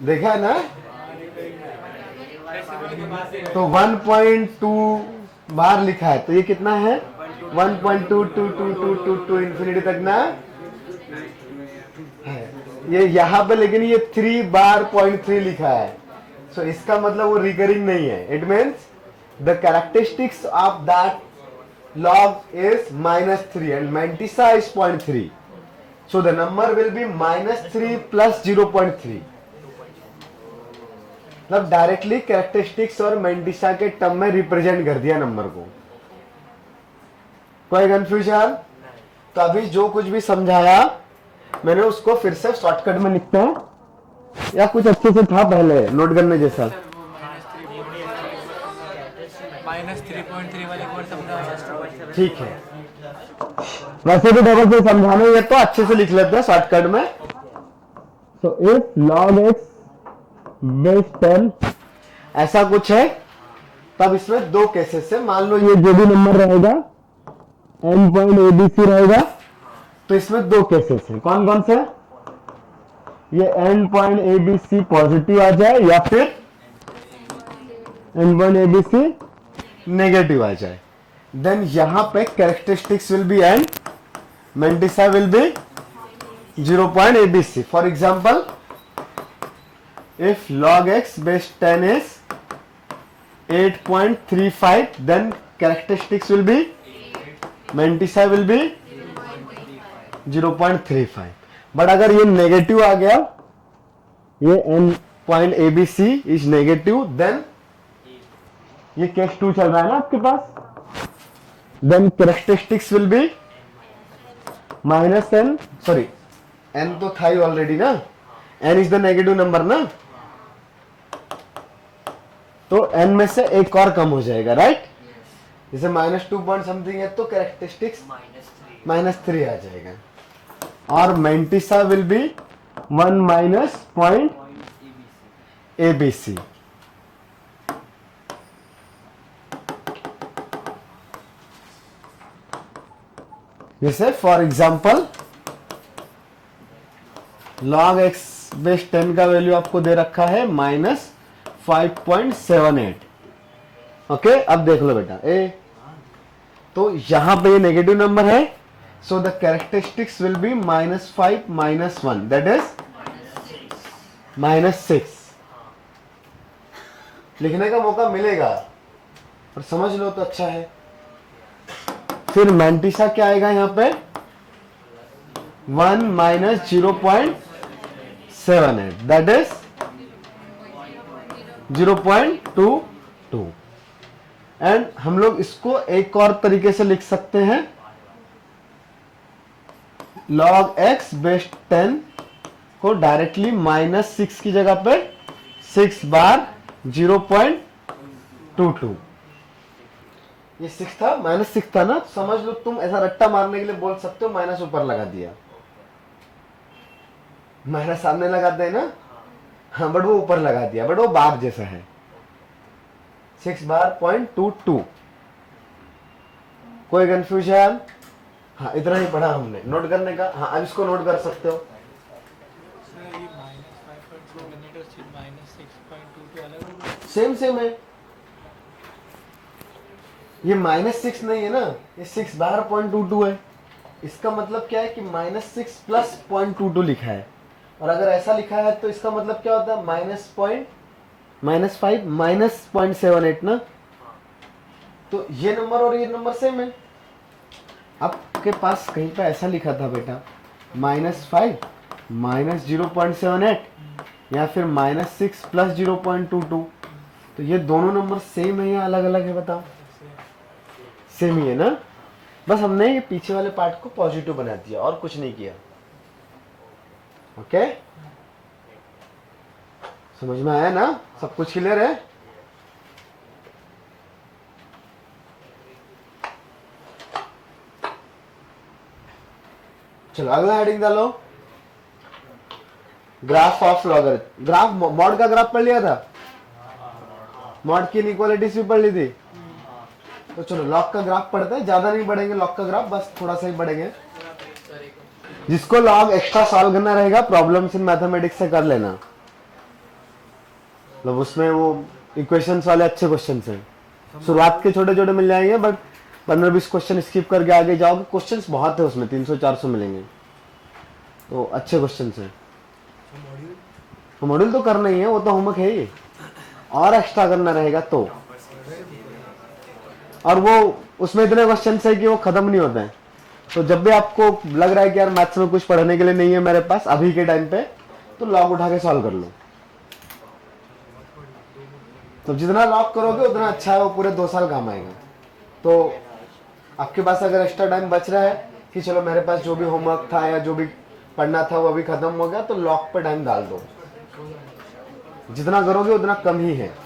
देखा है ना। तो 1.2 बार लिखा है, तो ये कितना है 1.22222 इंफिनिटी तक ना है ये यहाँ पे, लेकिन ये 3 बार 0.3 लिखा है। सो इसका मतलब वो रिकरिंग नहीं है। It means the characteristics of that log is -3 and mantissa is 0.3. So the number will be -3 + 0.3. मतलब डायरेक्टली कैरेक्टरिस्टिक्स और मेंटिसा के टर्म में रिप्रेजेंट कर दिया नंबर को। कोई कंफ्यूजन। तो अभी जो कुछ भी समझाया मैंने उसको फिर से शॉर्टकट में लिखता हूं, या कुछ अच्छे से था पहले नोट करने जैसा। -3.3 वाले कोड समझा। ठीक है, वैसे भी डबल से समझाने ये तो अच्छे से लिख लेते हैं शॉर्टकट में। तो इफ log x बेस 10 ऐसा कुछ है, तब इसमें दो केसेस है। मान लो ये जो भी नंबर रहेगा n पॉइंट abc रहेगा, तो इसमें दो केसेस हैं। कौन कौन से, ये n पॉइंट abc पॉजिटिव आ जाए या फिर n पॉइंट abc नेगेटिव आ जाए। देन यहां पे characteristics will B and mantissa will be 0 point ABC. For example, if log x base 10 is 8.35, then characteristics will be mantissa will be 0.35. But अगर ये negative आ गया, ये n point ABC is negative, then ये case 2 चल रहा है ना आपके पास, then characteristics will be minus n, sorry n तो था ही ऑलरेडी ना, n is the negative number ना, तो n में से एक और कम हो जाएगा, राइट? जैसे -2 पॉइंट समथिंग है तो कैरेक्टरिस्टिक्स -3 आ जाएगा, और mantissa will be 1 minus point ABC. जैसे for example log x base 10 का वैल्यू आपको दे रखा है -5.78. ओके, अब देख लो बेटा ए, तो यहां पे ये नेगेटिव नंबर है, so the characteristics will B -5 - 1, that is -6. लिखने का मौका मिलेगा और समझ लो तो अच्छा है. फिर मेंटिसा क्या आएगा यहाँ पे, 1 माइनस 0.78, दैट इज 0.22. एंड हम लोग इसको एक और तरीके से लिख सकते हैं, log x बेस 10 को डायरेक्टली -6 की जगह पे 6 बार 0.22. ये 6 था, -6 था ना, समझ लो तुम ऐसा रट्टा मारने के लिए बोल सकते हो माइनस ऊपर लगा दिया, माइनस सामने लगाते हैं ना, हाँ, बट वो ऊपर लगा दिया, बट वो बार जैसा है, 6 बार 0.22. कोई कंफ्यूजन? हाँ, इतना ही पढ़ा हमने, नोट करने का. हाँ, अब इसको नोट कर सकते हो. सेम है, ये -6 नहीं है ना, ये 6 बार 0.22 है. इसका मतलब क्या है कि -6 प्लस 0.22 लिखा है, और अगर ऐसा लिखा है तो इसका मतलब क्या होता है, -5 माइनस 0.78 ना. तो ये नंबर और ये नंबर सेम है. आपके पास कहीं पे ऐसा लिखा था बेटा -5 माइनस 0.78 या फिर -6 प्लस 0.22, तो ये दोनों नंबर सेम है या अलग अलग है, बताओ? सेम ही है ना. बस हमने ये पीछे वाले पार्ट को पॉजिटिव बना दिया और कुछ नहीं किया. ओके, समझ में आया ना? सब कुछ क्लियर है? चलो अगला हेडिंग डालो, graph of logarithm. Graph mod का ग्राफ पढ़ लिया था, मॉड की इनइक्वालिटीज भी पढ़ ली थी. तो चलो लॉग का ग्राफ पढ़ते हैं, ज्यादा नहीं पढ़ेंगे लॉग का ग्राफ, बस थोड़ा सा ही पढ़ेंगे. जिसको लॉग एक्स्ट्रा सॉल्व करना रहेगा, प्रॉब्लम्स इन मैथमेटिक्स से कर लेना, मतलब उसमें वो इक्वेशंस वाले अच्छे क्वेश्चंस हैं. शुरुआत के छोटे छोटे मिल जाएंगे, बट 15-20 क्वेश्चन स्किप करके आगे जाओगे, क्वेश्चंस बहुत है उसमें, 300-400 मिलेंगे, तो अच्छे क्वेश्चंस हैं. तो मॉड्यूल तो करना ही है, वो तो होमवर्क है ही, और एक्स्ट्रा करना रहेगा तो. और वो उसमें इतने क्वेश्चन है कि वो खत्म नहीं होते हैं. तो जब भी आपको लग रहा है कि यार मैथ्स में कुछ पढ़ने के लिए नहीं है मेरे पास अभी के टाइम पे, तो लॉग उठा के सॉल्व कर लो. तो जितना लॉग करोगे उतना अच्छा है, वो पूरे 2 साल काम आएगा. तो आपके पास अगर एक्स्ट्रा टाइम बच रहा है कि चलो मेरे पास जो भी होमवर्क था या जो भी पढ़ना था वो अभी खत्म हो गया, तो लॉग पे टाइम डाल दो. जितना करोगे उतना कम ही है.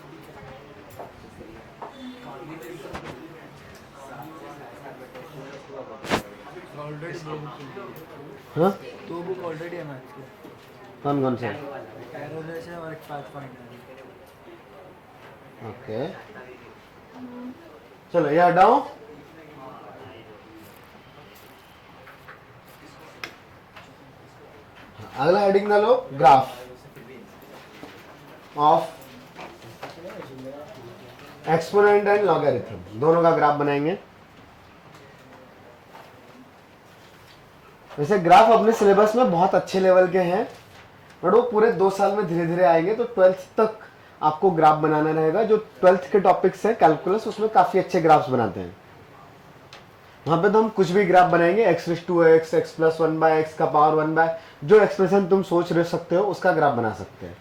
हाँ, 2 बुक ऑलरेडी है मैथ्स के. कौन कौन से? पैरोलेस है और एक 5 पॉइंट है. ओके, चलो ये हटाओ. अगला हेडिंग डालो, graph of exponent and logarithm, दोनों का ग्राफ बनाएंगे. वैसे ग्राफ अपने सिलेबस में बहुत अच्छे लेवल के हैं, बट वो पूरे 2 साल में धीरे धीरे आएंगे। तो 12th तक आपको ग्राफ बनाना रहेगा। जो 12th के टॉपिक्स हैं कैलकुलस, उसमें काफ़ी अच्छे ग्राफ्स बनाते हैं। वहाँ पे तो हम कुछ भी ग्राफ बनाएंगे, x/2x, x+1/x का पावर 1/, जो एक्सप्रेशन तुम सोच रहे सकते हो उसका ग्राफ बना सकते हैं।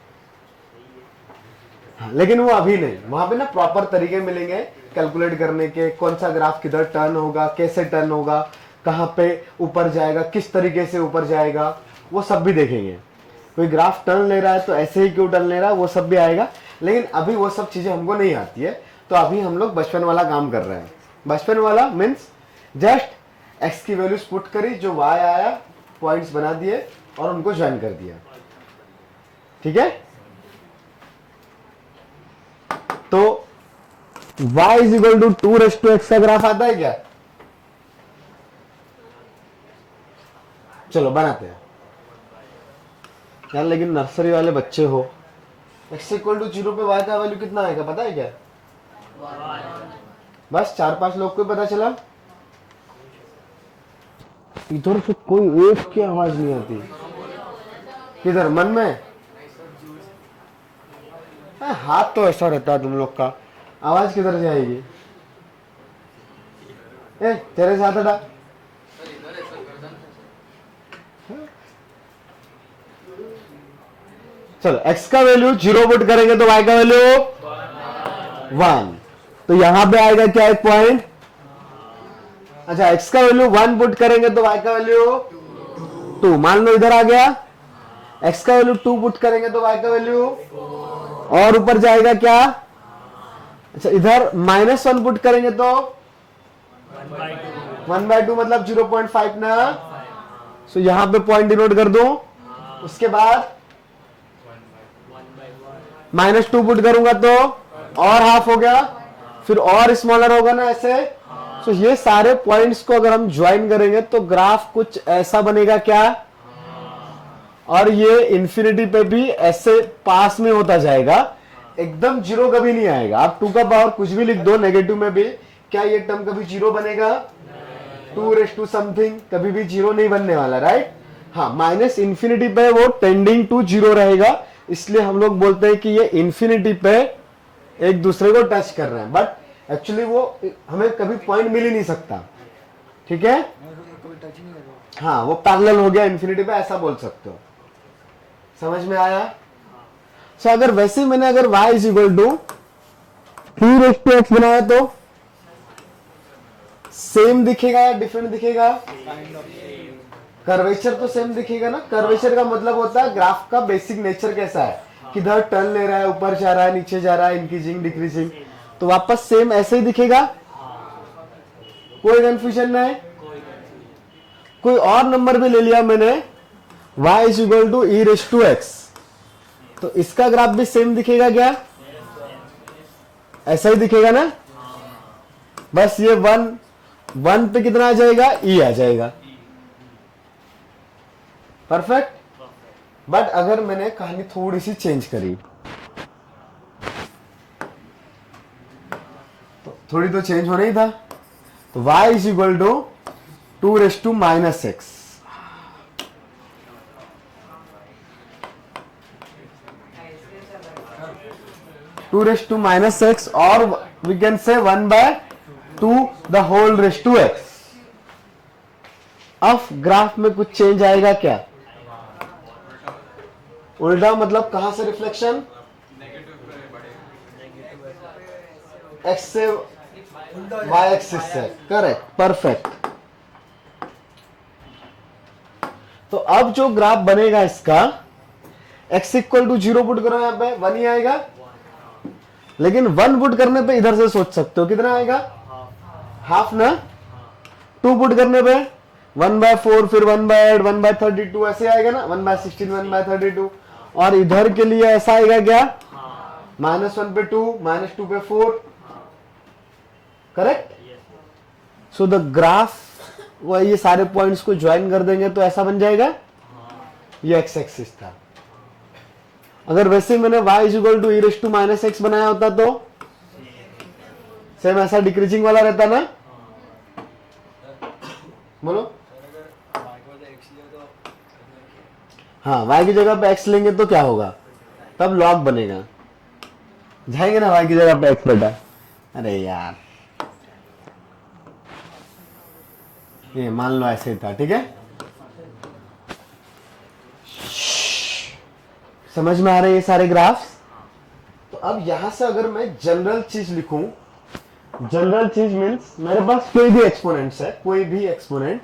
हाँ, लेकिन वो अभी नहीं। वहाँ पे ना प्रॉपर तरीके मिलेंगे कैलकुलेट करने के, कौन सा ग्राफ किधर टर्न होगा, कैसे टर्न होगा, कहाँ पे ऊपर जाएगा, किस तरीके से ऊपर जाएगा, वो सब भी देखेंगे। कोई ग्राफ टर्न ले रहा है तो ऐसे ही क्यों टर्न ले रहा है, वो सब भी आएगा। लेकिन अभी वो सब चीज़ें हमको नहीं आती है, तो अभी हम लोग बचपन वाला काम कर रहे हैं। बचपन वाला मीन्स जस्ट x की वैल्यूज पुट करी, जो y आया पॉइंट्स बना दिए और उनको ज्वाइन कर दिया। ठीक है, तो y = 2x का ग्राफ आता है क्या? चलो बनाते हैं यार। लेकिन नर्सरी वाले बच्चे हो, x = 0 पे y का वैल्यू कितना आएगा पता है क्या? बस 4-5 लोग को पता चला। इधर से कोई एक की आवाज नहीं आती। किधर मन में? हाथ तो ऐसा रहता है तुम लोग का, आवाज किधर से आएगी? तेरे साथ हटा। चलो x का वैल्यू 0 पुट करेंगे तो y का वैल्यू 1, तो यहां पे आएगा क्या एक पॉइंट। अच्छा, x का वैल्यू 1 पुट करेंगे तो y का वैल्यू 2, मान लो इधर आ गया। x का वैल्यू 2 पुट करेंगे तो y का वैल्यू, और ऊपर जाएगा क्या? अच्छा, इधर -1 पुट करेंगे तो 1/2 मतलब 0.5 ना। सो यहां पे पॉइंट डिनोट कर दो। उसके बाद -2 पुट करूंगा तो और हाफ हो गया, फिर और स्मॉलर होगा ना ऐसे। सो ये सारे पॉइंट्स को अगर हम ज्वाइन करेंगे तो ग्राफ कुछ ऐसा बनेगा क्या? और ये इंफिनिटी पे भी ऐसे पास में होता जाएगा, एकदम 0 कभी नहीं आएगा। आप 2 का पावर कुछ भी लिख दो नेगेटिव में भी, क्या ये टर्म कभी 0 बनेगा? 2 समथिंग कभी भी 0 नहीं बनने वाला, राइट? हाँ, माइनस इंफिनिटी पे वो टेंडिंग टू 0 रहेगा, इसलिए हम लोग बोलते हैं कि ये इंफिनिटी पे एक दूसरे को टच कर रहे हैं, बट एक्चुअली वो हमें कभी पॉइंट मिल ही नहीं सकता। ठीक है, कभी टच ही नहीं कर रहा। हाँ, वो पैरेलल हो गया इंफिनिटी पे, ऐसा बोल सकते हो। समझ में आया? सो अगर वैसे मैंने अगर y = 3x बनाया तो सेम दिखेगा या डिफरेंट दिखेगा? कर्वेचर तो सेम दिखेगा ना। कर्वेचर का मतलब होता है ग्राफ का बेसिक नेचर कैसा है, किधर टर्न ले रहा है, ऊपर जा रहा है, नीचे जा रहा है, इंक्रीजिंग डिक्रीजिंग, तो वापस सेम ऐसे ही दिखेगा। कोई कंफ्यूजन नहीं? कोई और नंबर भी ले लिया मैंने, y = e⁻x, तो इसका ग्राफ भी सेम दिखेगा क्या? ऐसा ही दिखेगा ना। बस ये 1 पे कितना आ जाएगा? e आ जाएगा। परफेक्ट। बट अगर मैंने कहानी थोड़ी सी चेंज करी, तो थोड़ी तो चेंज होना ही था। तो y = 2⁻⁻x, (2⁻⁻x) और we can say 1/2 the whole raise to x। अब ग्राफ में कुछ चेंज आएगा क्या? उल्टा मतलब कहां से रिफ्लेक्शन? x से y एक्सिस से। Correct, perfect. तो अब जो ग्राफ बनेगा इसका, x = 0 पुट करो, यहां पे 1 ही आएगा। लेकिन 1 पुट करने पे इधर से सोच सकते हो कितना आएगा? हाफ ना। 2 पुट करने पे 1/4, फिर 1/8, 1/32 ऐसे आएगा ना, 1/16, 1/32। और इधर के लिए ऐसा आएगा क्या? -1 पे 2, -2 पे 4। करेक्ट। सो द ग्राफ, वो ये सारे पॉइंट्स को ज्वाइन कर देंगे तो ऐसा बन जाएगा। ये x एक्सिस था। अगर वैसे मैंने y = e⁻x बनाया होता तो सेम ऐसा डिक्रीजिंग वाला रहता ना। बोलो। अगर y को x हाँ y की जगह पे x लेंगे तो क्या होगा, तब log बनेगा, जाएंगे ना y की जगह पे x बेटा। अरे यार ये मान लो ऐसे ही था, ठीक है, समझ में आ रहे हैं ये सारे ग्राफ्स। तो अब यहां से अगर मैं जनरल चीज लिखूं, जनरल चीज मीन्स मेरे पास कोई भी एक्सपोनेंट्स है, कोई भी एक्सपोनेंट,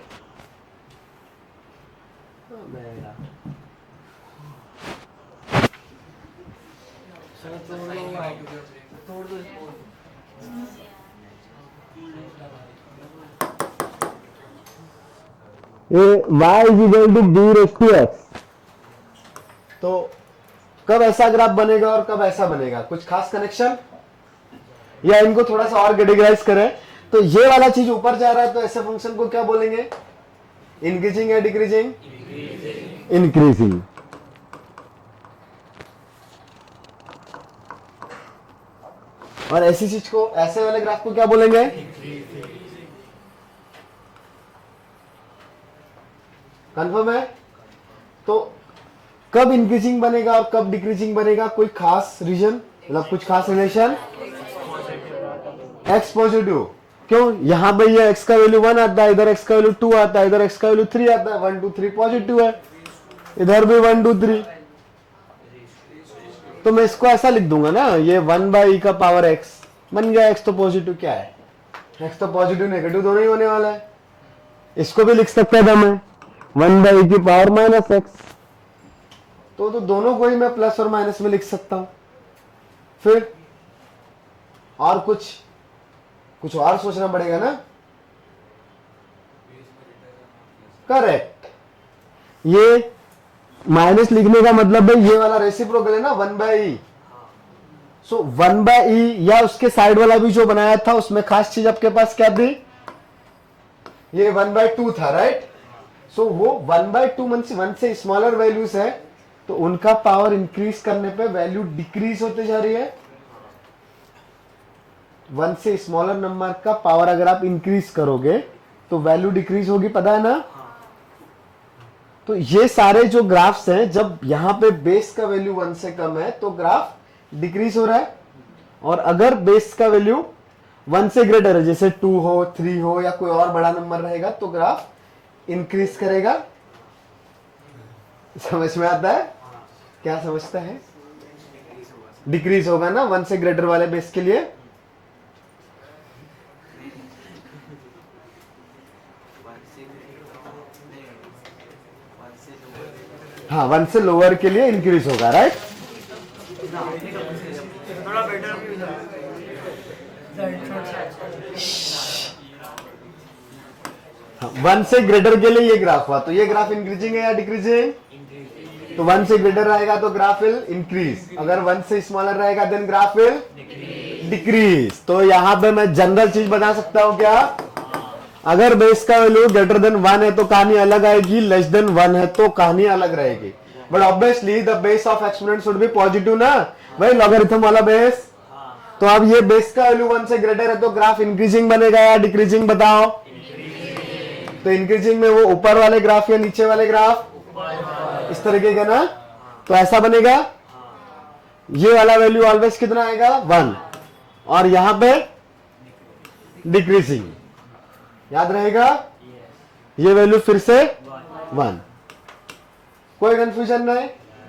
तोड़ दो इसको। y is equal to b raised to x, तो कब ऐसा ग्राफ बनेगा और कब ऐसा बनेगा, कुछ खास कनेक्शन, या इनको थोड़ा सा और कैटेगराइज करें तो ये वाला चीज ऊपर जा रहा है तो ऐसे फंक्शन को क्या बोलेंगे, इंक्रीजिंग या डिक्रीजिंग, इंक्रीजिंग। और ऐसी चीज को, ऐसे वाले ग्राफ को क्या बोलेंगे, कंफर्म है। तो कब इंक्रीजिंग बनेगा और कब डिक्रीजिंग बनेगा, कोई खास रीजन, मतलब कुछ खास रिलेशन, एक्स पॉजिटिव, क्यों, यहां पे ये x का वैल्यू 1 आता है, इधर x का वैल्यू 2 आता है, इधर x का वैल्यू 3 आता है, 1 2 3 पॉजिटिव है, इधर भी 1 2 3, तो मैं इसको ऐसा लिख दूंगा ना, ये 1/e का पावर x बन गया, x तो पॉजिटिव क्या है, x तो पॉजिटिव नेगेटिव दोनों ही होने वाला है। इसको भी लिख सकता था मैं 1/e की पावर -x, तो दोनों को ही मैं प्लस और माइनस में लिख सकता हूं। फिर और कुछ और सोचना पड़ेगा ना, करेक्ट, ये माइनस लिखने का मतलब है ये वाला रेसिप्रोकल है ना 1/e, सो 1/e या उसके साइड वाला भी जो बनाया था उसमें खास चीज आपके पास क्या थी, ये 1/2 था, राइट। सो वो 1/2 1 से स्मॉलर वैल्यूज है तो उनका पावर इंक्रीज करने पे वैल्यू डिक्रीज होते जा रही है। 1 से स्मॉलर नंबर का पावर अगर आप इंक्रीज करोगे तो वैल्यू डिक्रीज होगी, पता है ना। तो ये सारे जो ग्राफ्स हैं, जब यहां पे बेस का वैल्यू 1 से कम है तो ग्राफ डिक्रीज हो रहा है, और अगर बेस का वैल्यू 1 से ग्रेटर है, जैसे 2 हो 3 हो या कोई और बड़ा नंबर रहेगा, तो ग्राफ इंक्रीज करेगा। समझ में आता है, क्या समझता है, डिक्रीज होगा ना 1 से ग्रेटर वाले बेस के लिए। हाँ 1 से लोअर के लिए इंक्रीज होगा, राइट। थोड़ा बेटर भी हाँ, 1 से ग्रेटर के लिए ये ग्राफ हुआ, तो ये ग्राफ इंक्रीजिंग है या डिक्रीजिंग, तो 1 से ग्रेटर रहेगा तो ग्राफ विल इंक्रीज, अगर 1 से स्मॉलर रहेगा देन ग्राफ विल डिक्रीज। तो यहां पे मैं जनरल चीज बता सकता हूं क्या, अगर बेस का वैल्यू ग्रेटर देन 1 है तो कहानी अलग आएगी, लेस देन 1 है तो कहानी अलग रहेगी। But obviously the base of exponent should be positive ना, भाई लॉगरिथम वाला बेस। तो अब ये बेस का वैल्यू 1 से ग्रेटर है तो ग्राफ इंक्रीजिंग बनेगा या डिक्रीजिंग, बताओ। तो इंक्रीजिंग में वो ऊपर वाले ग्राफ या नीचे वाले ग्राफ, इस तरीके का ना, तो ऐसा बनेगा, ये वाला वैल्यू ऑलवेज कितना आएगा 1, और यहां पे डिक्रीजिंग, याद रहेगा, ये वैल्यू फिर से 1। कोई कंफ्यूजन नहीं,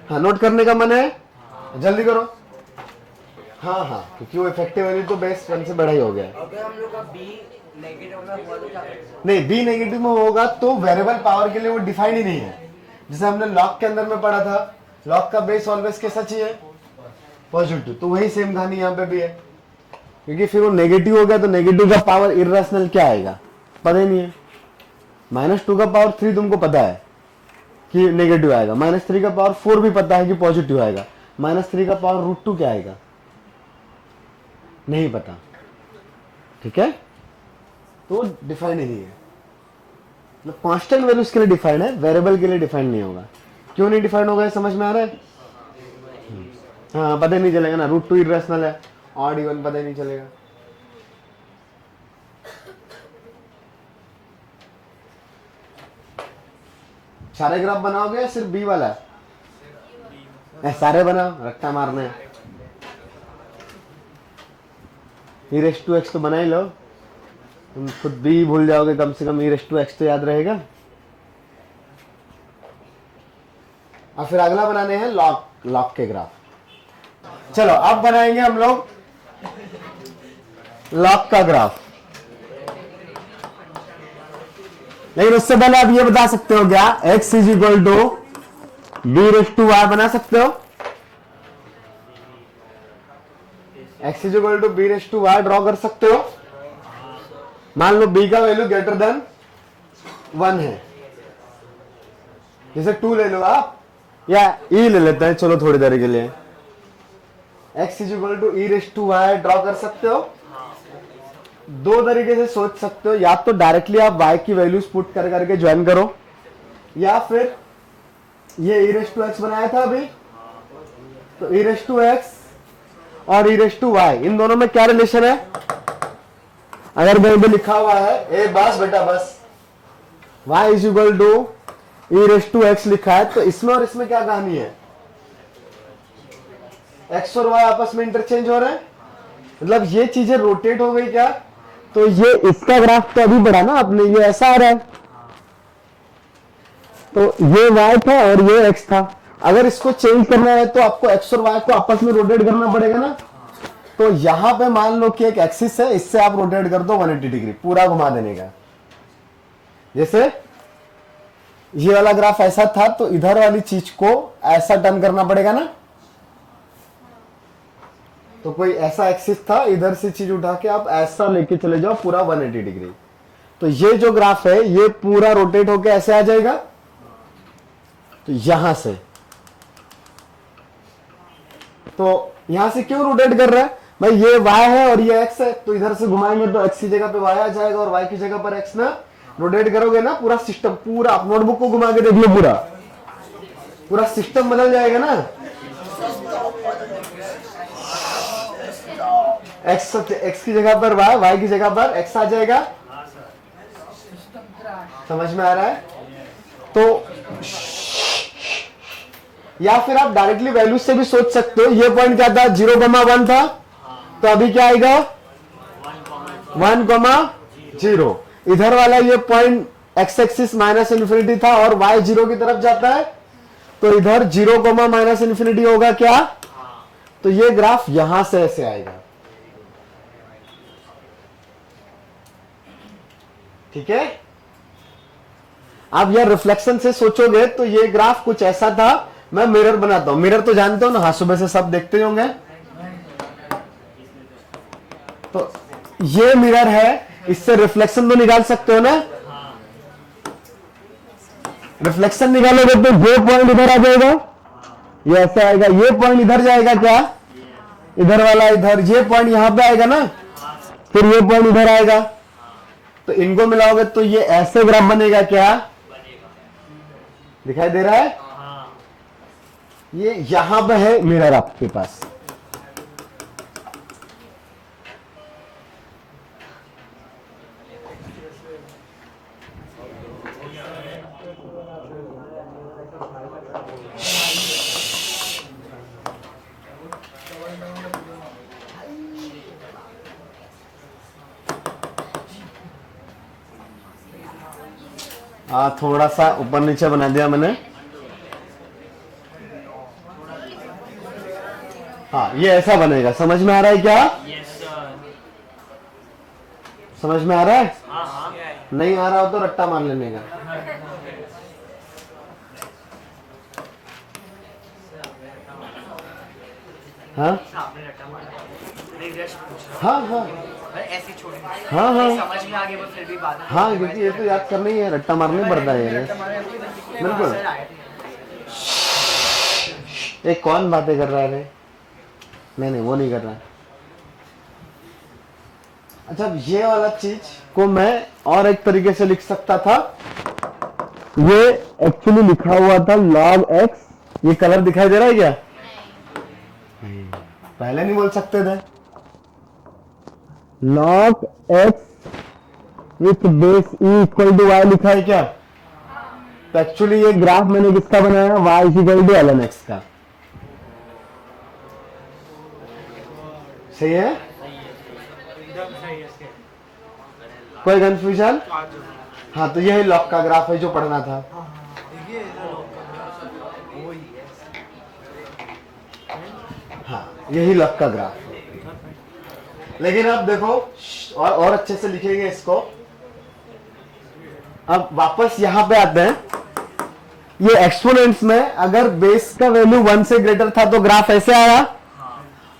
हाँ नोट करने का मन है, जल्दी करो। हाँ हाँ, क्योंकि वो इफेक्टिव वैल्यू तो बेस 1 से बड़ा ही हो गया। अगर हम लोग का बी नेगेटिव में हुआ तो क्या करेंगे? नहीं, बी नेगेटिव में होगा तो वेरिएबल पावर के लिए वो डिफाइंड ही नहीं है, जैसे हमने लॉग के अंदर में पढ़ा था, लॉग का बेस ऑलवेज कैसा चाहिए, पॉजिटिव, तो वही सेम कहानी यहाँ पे भी है, क्योंकि फिर वो नेगेटिव हो गया तो नेगेटिव का पावर इर्रेशनल क्या आएगा पता ही नहीं है। -2 का पावर 3 तुमको पता है कि नेगेटिव आएगा, -3 का पावर 4 भी पता है कि पॉजिटिव आएगा, -3 का पावर √2 क्या आएगा नहीं पता, ठीक है। तो डिफाइंड ही नहीं है, मतलब कांस्टेंट वैल्यूज के लिए डिफाइंड है, वेरिएबल के लिए डिफाइंड नहीं होगा। क्यों नहीं डिफाइंड होगा, समझ में आ रहा है। हाँ पता ही नहीं चलेगा ना, √2 इरेशनल है, ऑड इवन पता ही नहीं चलेगा। सारे ग्राफ बनाओगे या सिर्फ बी वाला है, सारे बना रट्टा मारने। ई रेस टू एक्स तो बना ही लो, तुम खुद भी भूल जाओगे, कम से कम ई रेस टू एक्स तो याद रहेगा। और फिर अगला बनाने हैं लॉग के ग्राफ। चलो अब बनाएंगे हम लोग लॉग का ग्राफ। लेकिन उससे पहले आप ये बता सकते हो क्या, x is equal to b raise to y बना सकते हो? x is equal to b raise to y draw कर सकते हो? मान लो b का वैल्यू ग्रेटर देन 1 है, जैसे 2 ले लो आप, या e ले लेते हैं चलो थोड़ी देर के लिए। x is equal to e raise to y draw कर सकते हो? दो तरीके से सोच सकते हो, या तो डायरेक्टली आप y की वैल्यूज पुट कर करके ज्वाइन करो, या फिर ये ई रेस टू एक्स बनाया था अभी, तो ई रेस टू एक्स और ई रेस टू वाई इन दोनों में क्या रिलेशन है? अगर कहीं पे लिखा हुआ है ए बस बेटा बस y is equal to e raise to x लिखा है, तो इसमें और इसमें क्या कहानी है? x और y आपस में इंटरचेंज हो रहे हैं, मतलब ये चीजें रोटेट हो गई क्या? तो ये इसका ग्राफ तो अभी बढ़ा ना आपने, ये ऐसा आ रहा है, तो ये y था और ये x था। अगर इसको चेंज करना है तो आपको x और y को आपस में रोटेट करना पड़ेगा ना। तो यहां पे मान लो कि एक एक्सिस है, इससे आप रोटेट कर दो 180 डिग्री, पूरा घुमा देने का। जैसे ये वाला ग्राफ ऐसा था, तो इधर वाली चीज को ऐसा टर्न करना पड़ेगा ना। तो कोई ऐसा एक्सिस था, इधर से चीज उठा के आप ऐसा लेके चले जाओ पूरा 180 डिग्री, तो ये जो ग्राफ है ये पूरा रोटेट होके ऐसे आ जाएगा। तो यहां से, तो यहां से क्यों रोटेट कर रहा है भाई? ये y है और ये x है, तो इधर से घुमाएंगे तो x की जगह पे y आ जाएगा और y की जगह पर x ना। रोटेट करोगे ना पूरा सिस्टम, पूरा आप नोटबुक को घुमा के देख लो, पूरा सिस्टम बदल जाएगा ना। x की जगह पर y की जगह पर x आ जाएगा। समझ में आ रहा है? तो या फिर आप डायरेक्टली वैल्यू से भी सोच सकते हो। ये पॉइंट क्या था? 0,1 था, तो अभी क्या आएगा? 1,0। इधर वाला ये point x axis minus infinity था और y 0 की तरफ जाता है, तो इधर 0, माइनस इन्फिनिटी होगा क्या? तो ये ग्राफ यहां से ऐसे आएगा। ठीक है, आप यार रिफ्लेक्शन से सोचोगे तो ये ग्राफ कुछ ऐसा था। मैं मिरर बनाता हूं, मिरर तो जानते हो ना, हाँ सुबह से सब देखते होंगे। तो ये मिरर है, इससे रिफ्लेक्शन तो निकाल सकते हो ना। रिफ्लेक्शन निकालोगे तो ये पॉइंट इधर आ जाएगा, ये ऐसा आएगा, ये पॉइंट इधर जाएगा क्या? इधर वाला इधर, ये पॉइंट यहां पे आएगा ना, फिर ये पॉइंट इधर आएगा, तो इनको मिलाओगे तो ये ऐसे ग्राफ बनेगा क्या? दिखाई दे रहा है? ये यहां पे है मिरर आपके पास। थोड़ा सा ऊपर नीचे बना दिया मैंने। हाँ ये ऐसा बनेगा। समझ में आ रहा है क्या? समझ में आ रहा है? नहीं आ रहा हो तो रट्टा मार लेने का। हाँ हाँ हाँ ऐसे छोड़ हाँ हाँ समझ में आ गया, फिर भी बात हाँ, क्योंकि ये तो याद करना ही है, रट्टा मारना ही पड़ता है। बिल्कुल। एक कौन बातें कर रहा है? नहीं वो नहीं कर रहा। अच्छा, ये वाला चीज को मैं और एक तरीके से लिख सकता था। ये एक्चुअली लिखा हुआ था log x। ये कलर दिखाई दे रहा है क्या? पहले नहीं बोल सकते थे। log x विथ बेस e इक्वल टू y लिखा है क्या? तो एक्चुअली ये ग्राफ मैंने किसका बनाया? y equal to ln x का। सही है? एकदम सही है इसके। कोई कंफ्यूजन? हाँ, तो यही लॉग का ग्राफ है जो पढ़ना था। हाँ, यही लॉग का ग्राफ है। लेकिन अब देखो और अच्छे से लिखेंगे इसको। अब वापस यहां पे आते हैं। ये एक्सपोनेंट्स में अगर बेस का वैल्यू 1 से ग्रेटर था तो ग्राफ ऐसे आया,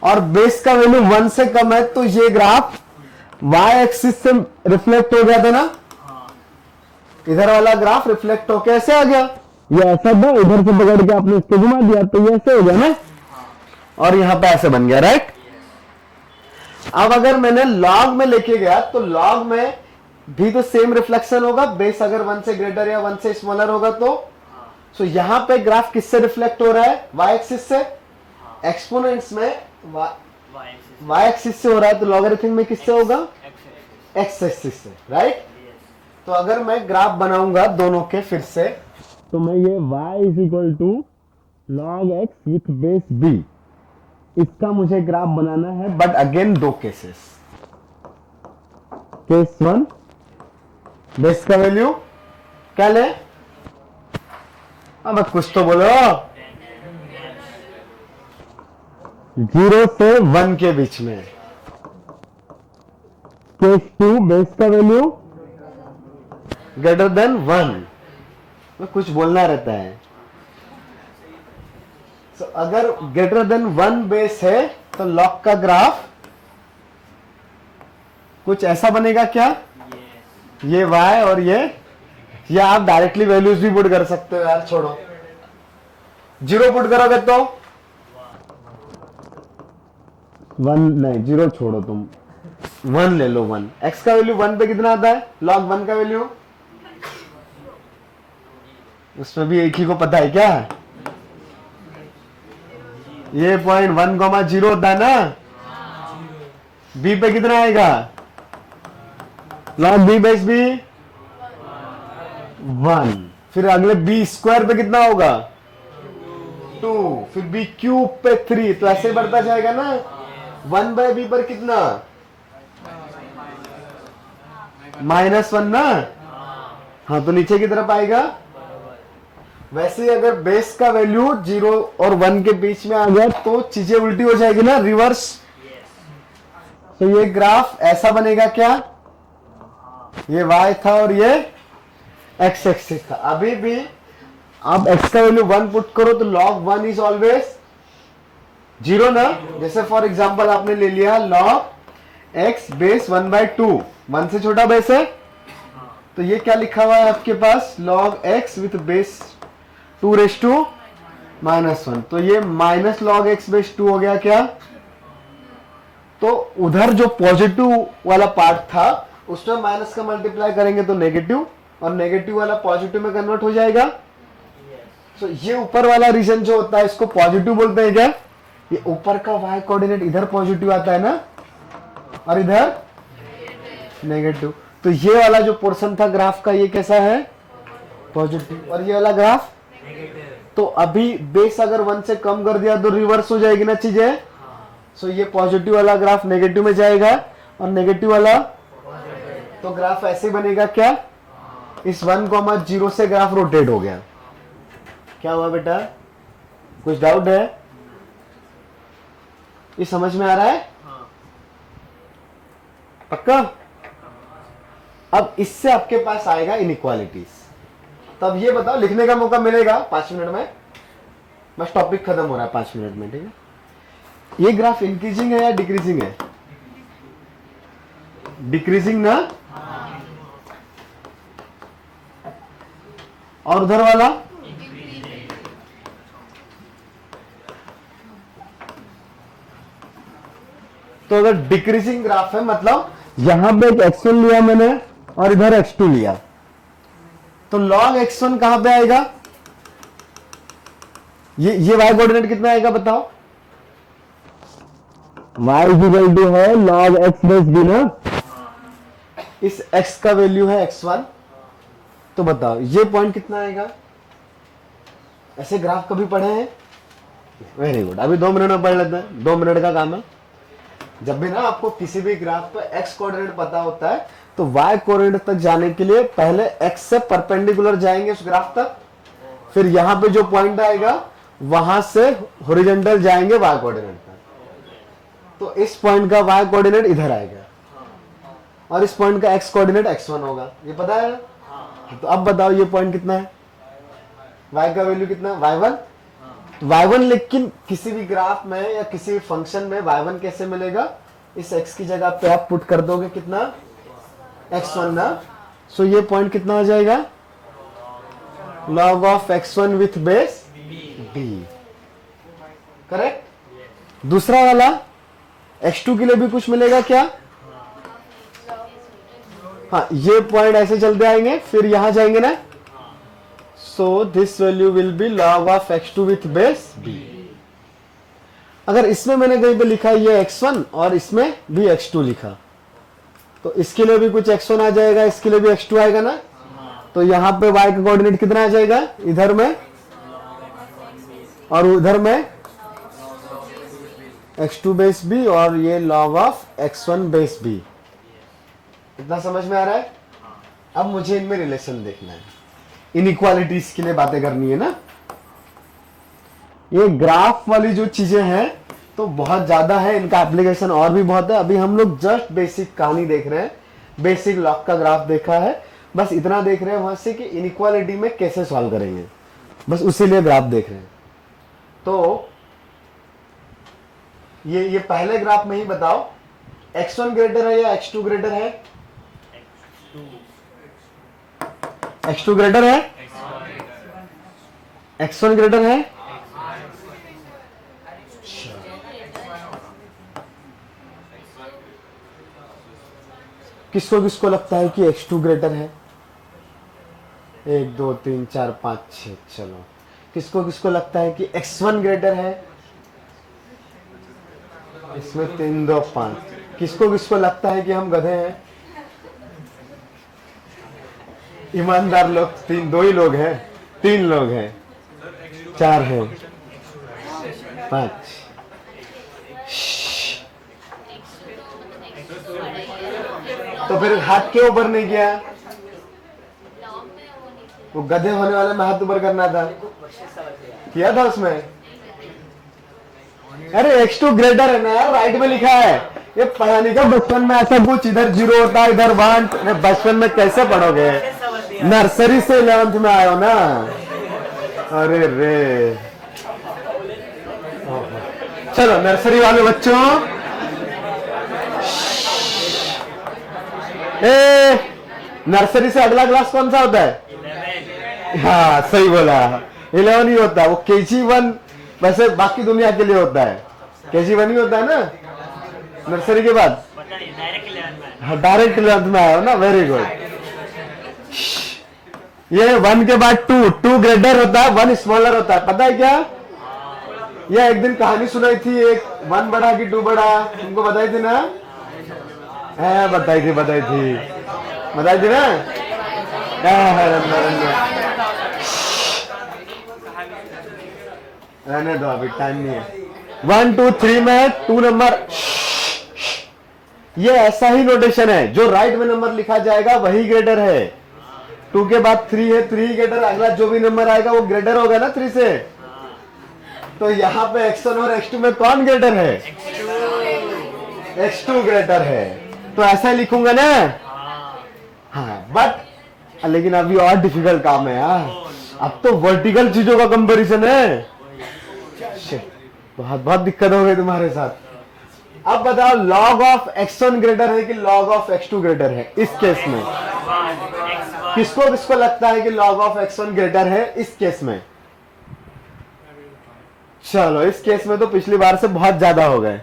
और बेस का वैल्यू 1 से कम है तो ये ग्राफ वाई एक्सिस से रिफ्लेक्ट हो गया था ना, इधर वाला ग्राफ रिफ्लेक्ट होके ऐसे आ गया। ये ऐसा था, इधर से पकड़ के आपने इसको घुमा दिया तो ये ऐसे हो गया ना, और यहां पे ऐसे बन गया, राइट। अब अगर मैंने लॉग में लेके गया तो लॉग में भी तो सेम रिफ्लेक्शन होगा, बेस अगर 1 से ग्रेटर या 1 से स्मॉलर होगा तो। सो यहां पे ग्राफ किससे रिफ्लेक्ट हो रहा है? वाई एक्सिस से। एक्सपोनेंट्स में वाई एक्सिस से हो रहा है, तो लॉगरिथम में किससे होगा? एक्स एक्सिस से, राइट। तो अगर मैं ग्राफ बनाऊंगा दोनों के फिर से, तो मैं ये y is equal to log x with base b, इसका मुझे ग्राफ बनाना है, बट अगेन दो केसेस। केस 1, बेस का वैल्यू क्या ले? अब कुछ तो बोलो। 0 से 1 के बीच में। केस 2, बेस का वैल्यू ग्रेटर देन 1। कुछ बोलना रहता है। So, अगर ग्रेटर देन 1 बेस है तो लॉग का ग्राफ कुछ ऐसा बनेगा क्या? ये y और ये, या आप डायरेक्टली वैल्यूज भी पुट कर सकते हो यार, छोड़ो। 0 पुट करोगे तो 1 नहीं, 0 छोड़ो, तुम 1 ले लो। 1 x का वैल्यू 1 पे कितना आता है? लॉग 1 का वैल्यू, उसमें भी एक ही को पता है क्या? ये 0.1, 0 होता है ना। b पे कितना आएगा? Log b base b 1। फिर अगले b स्क्वायर पे कितना होगा? 2। फिर b क्यूब पे 3। तो ऐसे बढ़ता जाएगा ना। 1/b पर कितना? -1 ना। हाँ, तो नीचे की तरफ आएगा। वैसे ही अगर बेस का वैल्यू 0 और 1 के बीच में आ गया तो चीजें उल्टी हो जाएगी ना, रिवर्स। तो ये ग्राफ ऐसा बनेगा क्या? ये y था और ये x एक्सिस था। अभी भी आप x का वैल्यू 1 पुट करो तो log 1 इज ऑलवेज 0 ना। जैसे फॉर एग्जांपल आपने ले लिया log x बेस 1/2, 1 से छोटा बेस है, तो ये क्या लिखा हुआ है आपके पास? log x with base 2⁻⁻1। तो ये माइनस लॉग एक्स बेस 2 हो गया क्या? तो उधर जो पॉजिटिव वाला पार्ट था उसमें माइनस का मल्टीप्लाई करेंगे तो नेगेटिव, और नेगेटिव वाला पॉजिटिव में कन्वर्ट हो जाएगा। तो ये ऊपर वाला रीजन जो होता है इसको पॉजिटिव बोलते हैं क्या? ये ऊपर का y कोऑर्डिनेट इधर पॉजिटिव आता है ना, और इधर नेगेटिव। तो ये वाला जो पोर्शन था ग्राफ का ये कैसा है? पॉजिटिव। और ये वाला ग्राफ, तो अभी बेस अगर 1 से कम कर दिया तो रिवर्स हो जाएगी ना चीजें। सो ये पॉजिटिव वाला ग्राफ नेगेटिव में जाएगा, और नेगेटिव वाला, तो ग्राफ ऐसे बनेगा क्या? इस 1,0 से ग्राफ रोटेट हो गया। क्या हुआ बेटा? कुछ डाउट है? ये समझ में आ रहा है? पक्का? अब इससे आपके पास आएगा इनइक्वालिटीज। तब ये बताओ, लिखने का मौका मिलेगा 5 मिनट में, बस टॉपिक खत्म हो रहा है 5 मिनट में, ठीक है? ये ग्राफ इंक्रीजिंग है या डिक्रीजिंग है? डिक्रीजिंग ना। और उधर वाला तो अगर डिक्रीजिंग ग्राफ है मतलब यहां पे एक x1 लिया मैंने और इधर x2 लिया, तो log x1 कहां पे आएगा? ये y कोऑर्डिनेट कितना आएगा बताओ? y इक्वल टू है log x बेस b ना। इस x का वैल्यू है x1, तो बताओ ये पॉइंट कितना आएगा? ऐसे ग्राफ कभी पढ़े हैं? Very good. अभी 2 मिनट में पढ़ लेते हैं, 2 मिनट का काम है। जब भी ना आपको किसी भी ग्राफ पे एक्स कोऑर्डिनेट पता होता है तो वाई कोऑर्डिनेट तक जाने के लिए पहले एक्स से परपेंडिकुलर जाएंगे उस ग्राफ तक, फिर यहां पे जो पॉइंट आएगा वहां से हॉरिजॉन्टल जाएंगे वाई कोऑर्डिनेट तक। तो इस पॉइंट का वाई कोऑर्डिनेट इधर आएगा और इस पॉइंट का एक्स कोऑर्डिनेट x1 होगा, ये पता है। तो अब बताओ ये पॉइंट कितना है, y का वैल्यू कितना है, y1। y1 लेकिन किसी भी ग्राफ में या किसी भी फंक्शन में y1 कैसे मिलेगा, इस x की जगह पे आप पुट कर दोगे कितना, x1 ना। सो ये पॉइंट कितना हो जाएगा, log of x1 with base b, correct. दूसरा वाला x2 के लिए भी कुछ मिलेगा क्या, हाँ ये पॉइंट ऐसे चलते आएंगे फिर यहां जाएंगे ना। So this value will be log of x2 with base b। अगर इसमें मैंने कहीं पे लिखा ये x1 और इसमें भी x2 लिखा तो इसके लिए भी कुछ x1 आ जाएगा, इसके लिए भी x2 आएगा ना। तो यहां पे y का कोऑर्डिनेट कितना आ जाएगा, इधर में और उधर में x2 बेस b और ये log of x1 base b। इतना समझ में आ रहा है। अब मुझे इनमें रिलेशन देखना है, इनइक्वालिटीज के लिए बातें करनी है ना। ये ग्राफ वाली जो चीजें हैं तो बहुत ज्यादा है, इनका एप्लीकेशन और भी बहुत है। अभी हम लोग जस्ट बेसिक कहानी देख रहे हैं, बेसिक लॉग का ग्राफ देखा है, बस इतना देख रहे हैं वहां से कि इनइक्वालिटी में कैसे सॉल्व करेंगे, बस उसी लिए ग्राफ देख रहे हैं। तो ये पहले ग्राफ में ही बताओ x1 ग्रेटर है या x2 ग्रेटर है, x2 ग्रेटर है, x1 ग्रेटर है। किसको किसको लगता है कि x2 ग्रेटर है, 1 2 3 4 5 6, चलो किसको किसको लगता है कि x1 ग्रेटर है, इसमें 3 2 5। किसको किसको लगता है कि हम गधे हैं, ईमानदार लोग दो ही लोग हैं, 3 लोग हैं, 4 हैं, 5। तो फिर हाथ क्यों ऊपर नहीं किया, वो गधे होने वाले में हाथ ऊपर करना था, किया था उसमें। अरे x2 ग्रेटर है ना यार, राइट में लिखा है, ये पढ़ाने का बचपन में ऐसा कुछ इधर 0 होता है इधर 1, बचपन में कैसे पढ़ोगे, नर्सरी से 11th में आए हो ना। अरे रे चलो नर्सरी वाले बच्चों, नर्सरी से अगला क्लास कौन सा होता है, हाँ सही बोला, 11 ही होता है, वो KG1 वैसे बाकी दुनिया के लिए होता है, KG1 ही होता है ना नर्सरी के बाद, हाँ डायरेक्ट 11th में आया हो ना, वेरी गुड। ये 1 के बाद 2 ग्रेटर होता है, 1 स्मॉलर होता है, पता है क्या। ये एक दिन कहानी सुनाई थी, एक 1 बड़ा कि 2 बड़ा, तुमको बताई थी ना, बताई थी ना। रहने दो अभी टाइम नहीं है। 1 2 3 में 2 नंबर, ये ऐसा ही नोटेशन है, जो राइट में नंबर लिखा जाएगा वही ग्रेटर है। 2 के बाद 3 है, 3 ग्रेटर, अगला जो भी नंबर आएगा वो ग्रेटर होगा ना 3 से। तो यहाँ पे x1 और x2 में कौन ग्रेटर है, x2 ग्रेटर है, तो ऐसा ही लिखूंगा ना। हाँ बट लेकिन अभी और डिफिकल्ट काम है यार, अब तो वर्टिकल चीजों का कंपैरिजन है, बहुत दिक्कत हो गई तुम्हारे साथ। अब बताओ log ऑफ x1 ग्रेटर है कि log ऑफ x2 ग्रेटर है, इस केस में किसको किसको लगता है कि log ऑफ x1 ग्रेटर है इस केस में। चलो इस केस में तो पिछली बार से बहुत ज्यादा हो गए,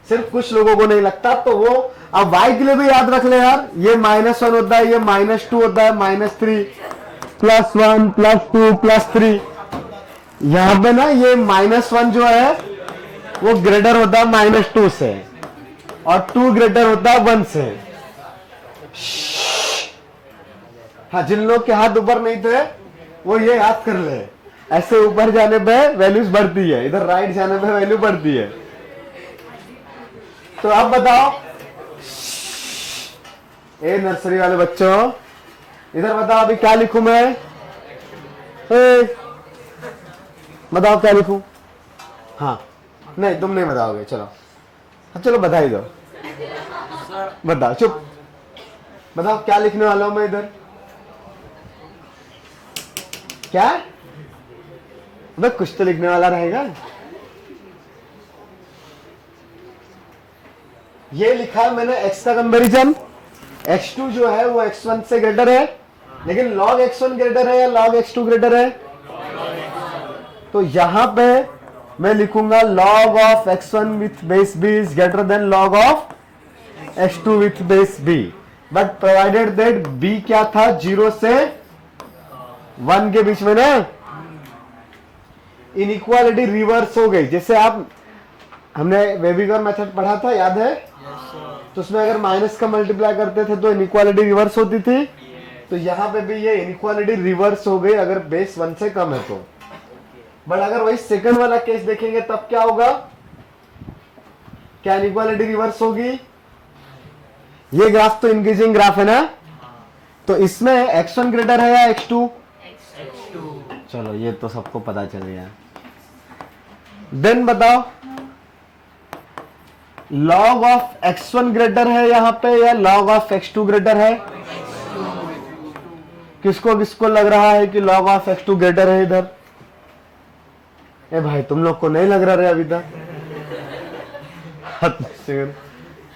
सिर्फ कुछ लोगों को नहीं लगता, तो वो अब y के लिए भी याद रख ले यार, ये -1 होता है, ये -2 होता है, -3 +1 +2 +3। यहां पे ना ये -1 जो है वो ग्रेटर होता है -2 से और 2 ग्रेटर होता है 1 से। हाँ जिन लोग के हाथ ऊपर नहीं थे वो ये याद कर ले, ऐसे ऊपर जाने पे वैल्यूज बढ़ती है, इधर राइट जाने पे वैल्यू बढ़ती है। तो अब बताओ, ए नर्सरी वाले बच्चों, इधर बताओ अभी क्या लिखूं मैं? बताओ क्या लिखूं? हाँ, नहीं तुम नहीं बताओगे, चलो चलो बता ही दो। बताओ, चुप, बताओ क्या लिखने वाला हूं मैं इधर? क्या? बस कुछ तो लिखने वाला रहेगा। ये लिखा मैंने x का कंपेरिजन, x2 जो है वो x1 से ग्रेटर है, लेकिन log x1 ग्रेटर है या log x2 ग्रेटर है? तो यहां पे मैं लिखूंगा log of x1 with base b is greater than log of x2 with base b, but provided that b क्या था, 0 से 1 के बीच में ना। इनइक्वालिटी रिवर्स हो गई, जैसे आप, हमने वेबिगर मेथड पढ़ा था, याद है? तो उसमें अगर माइनस का मल्टीप्लाई करते थे तो इनइक्वालिटी रिवर्स होती थी। तो यहां पे भी ये इनइक्वालिटी रिवर्स हो गई अगर बेस 1 से कम है तो। बट अगर वही सेकंड वाला केस देखेंगे तब क्या होगा? क्या इनइक्वालिटी रिवर्स होगी? ये ग्राफ तो इंक्रीजिंग ग्राफ है ना, तो इसमें x1 ग्रेटर है या x2? चलो ये तो सबको पता चल गया। देन बताओ, log ऑफ x1 ग्रेटर है यहां पे या log ऑफ x2 ग्रेटर है? किसको किसको लग रहा है कि log ऑफ x2 ग्रेटर है इधर? ए भाई तुम लोग को नहीं लग रहा है अभी तक?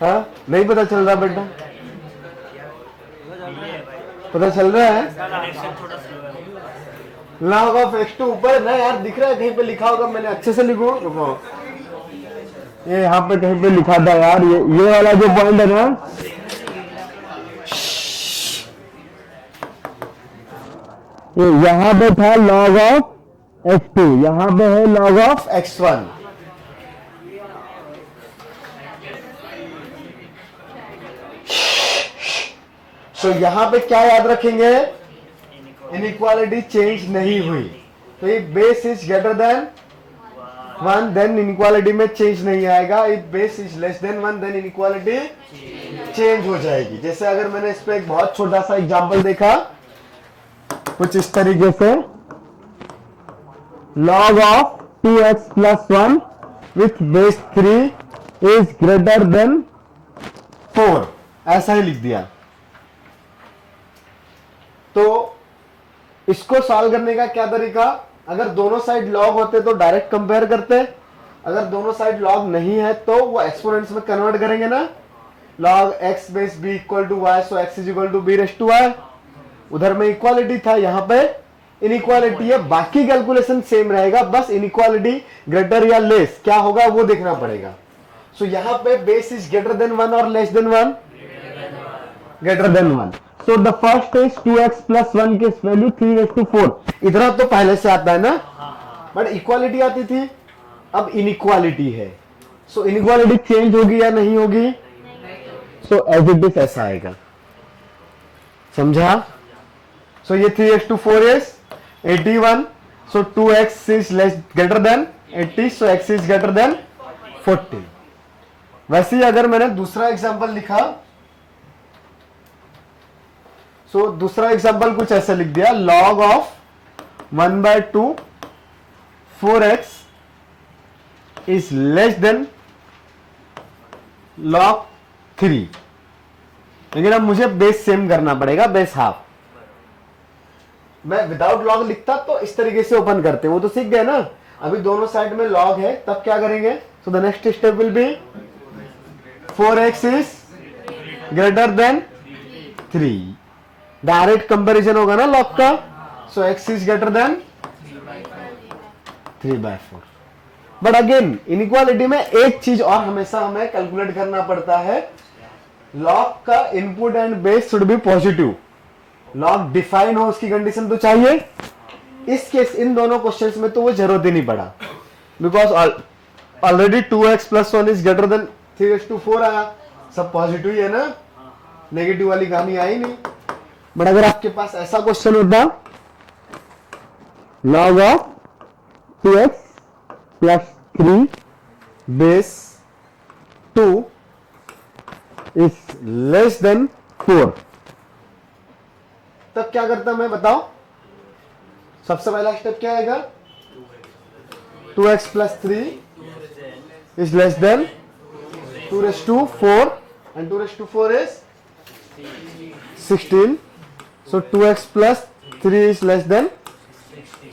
हाँ, नहीं पता चल रहा बेटा? पता चल रहा है? log ऑफ x2 ऊपर ना यार, दिख रहा है कहीं पे लिखा होगा, मैंने अच्छे से लिखो, रुको, ये यहाँ पे कहीं पे लिखा था यार, ये वाला जो पॉइंट है ना, ये यहाँ पे था log ऑफ x2, यहाँ पे है log ऑफ x1। तो यहाँ पे क्या याद रखेंगे? इनइक्वालिटी चेंज नहीं हुई, तो ये base is greater than 1 then inequality में चेंज नहीं आएगा। If base is less than 1 then inequality change हो जाएगी। जैसे अगर मैंने इस पे एक बहुत छोटा सा एग्जांपल देखा, कुछ इस तरीके से, log of 2x plus 1 with base 3 is greater than 4, ऐसा ही लिख दिया। तो इसको सॉल्व करने का क्या तरीका? अगर दोनों साइड लॉग होते तो डायरेक्ट कंपेयर करते, अगर दोनों साइड लॉग नहीं है तो वो एक्सपोनेंट्स में कन्वर्ट करेंगे ना। log x base b equal to y, so x is equal to b raise to y। उधर में इक्वालिटी था, यहाँ पे इनइक्वालिटी है, बाकी कैलकुलेशन सेम रहेगा, बस इनइक्वालिटी ग्रेटर या लेस क्या होगा वो देखना पड़ेगा। सो यहाँ पे बेस इज ग्रेटर देन 1 और less than 1? Greater than 1। So the first is 2x plus 1 की वैल्यू 3/4। इतना तो पहले से आता है ना, बट इक्वालिटी आती थी, अब इनइक्वालिटी है। सो इनइक्वालिटी चेंज होगी या नहीं होगी? सो एज इट इज ऐसा आएगा, समझा? सो ये 3/4 is 81, so 2x is less greater than 80, so x is greater then 40। वैसे ही अगर मैंने दूसरा एग्जांपल लिखा, सो दूसरा एग्जांपल कुछ ऐसे लिख दिया, log of 1/2 4x is less then log 3। लेकिन अब मुझे बेस सेम करना पड़ेगा, बेस हाफ। मैं विदाउट लॉग लिखता तो इस तरीके से ओपन करते, वो तो सीख गए ना। अभी दोनों साइड में लॉग है, तब क्या करेंगे? So the next step will be 4x is greater then 3, direct comparison होगा ना लॉग का। सो x is greater then 3/4। But again inequality में एक चीज और हमेशा हमें कैलकुलेट करना पड़ता है, लॉग का input and base should be positive. Log define हो उसकी कंडीशन तो चाहिए। इस केस इन दोनों क्वेश्चंस में तो वो जरूरत ही नहीं पड़ा, because already 2x plus 1 is greater then 3/4 आया, सब पॉजिटिव ही है ना, नेगेटिव वाली कहानी आई नहीं। बट अगर आपके पास ऐसा क्वेश्चन होता, log of 2x plus 3 base 2 is less then 4, तब क्या करता मैं बताओ? सबसे पहला स्टेप क्या आएगा? 2x plus 3 is less than 2 raised to 4 and 2 raised to 4 is 16. So 2x plus 3 is less than,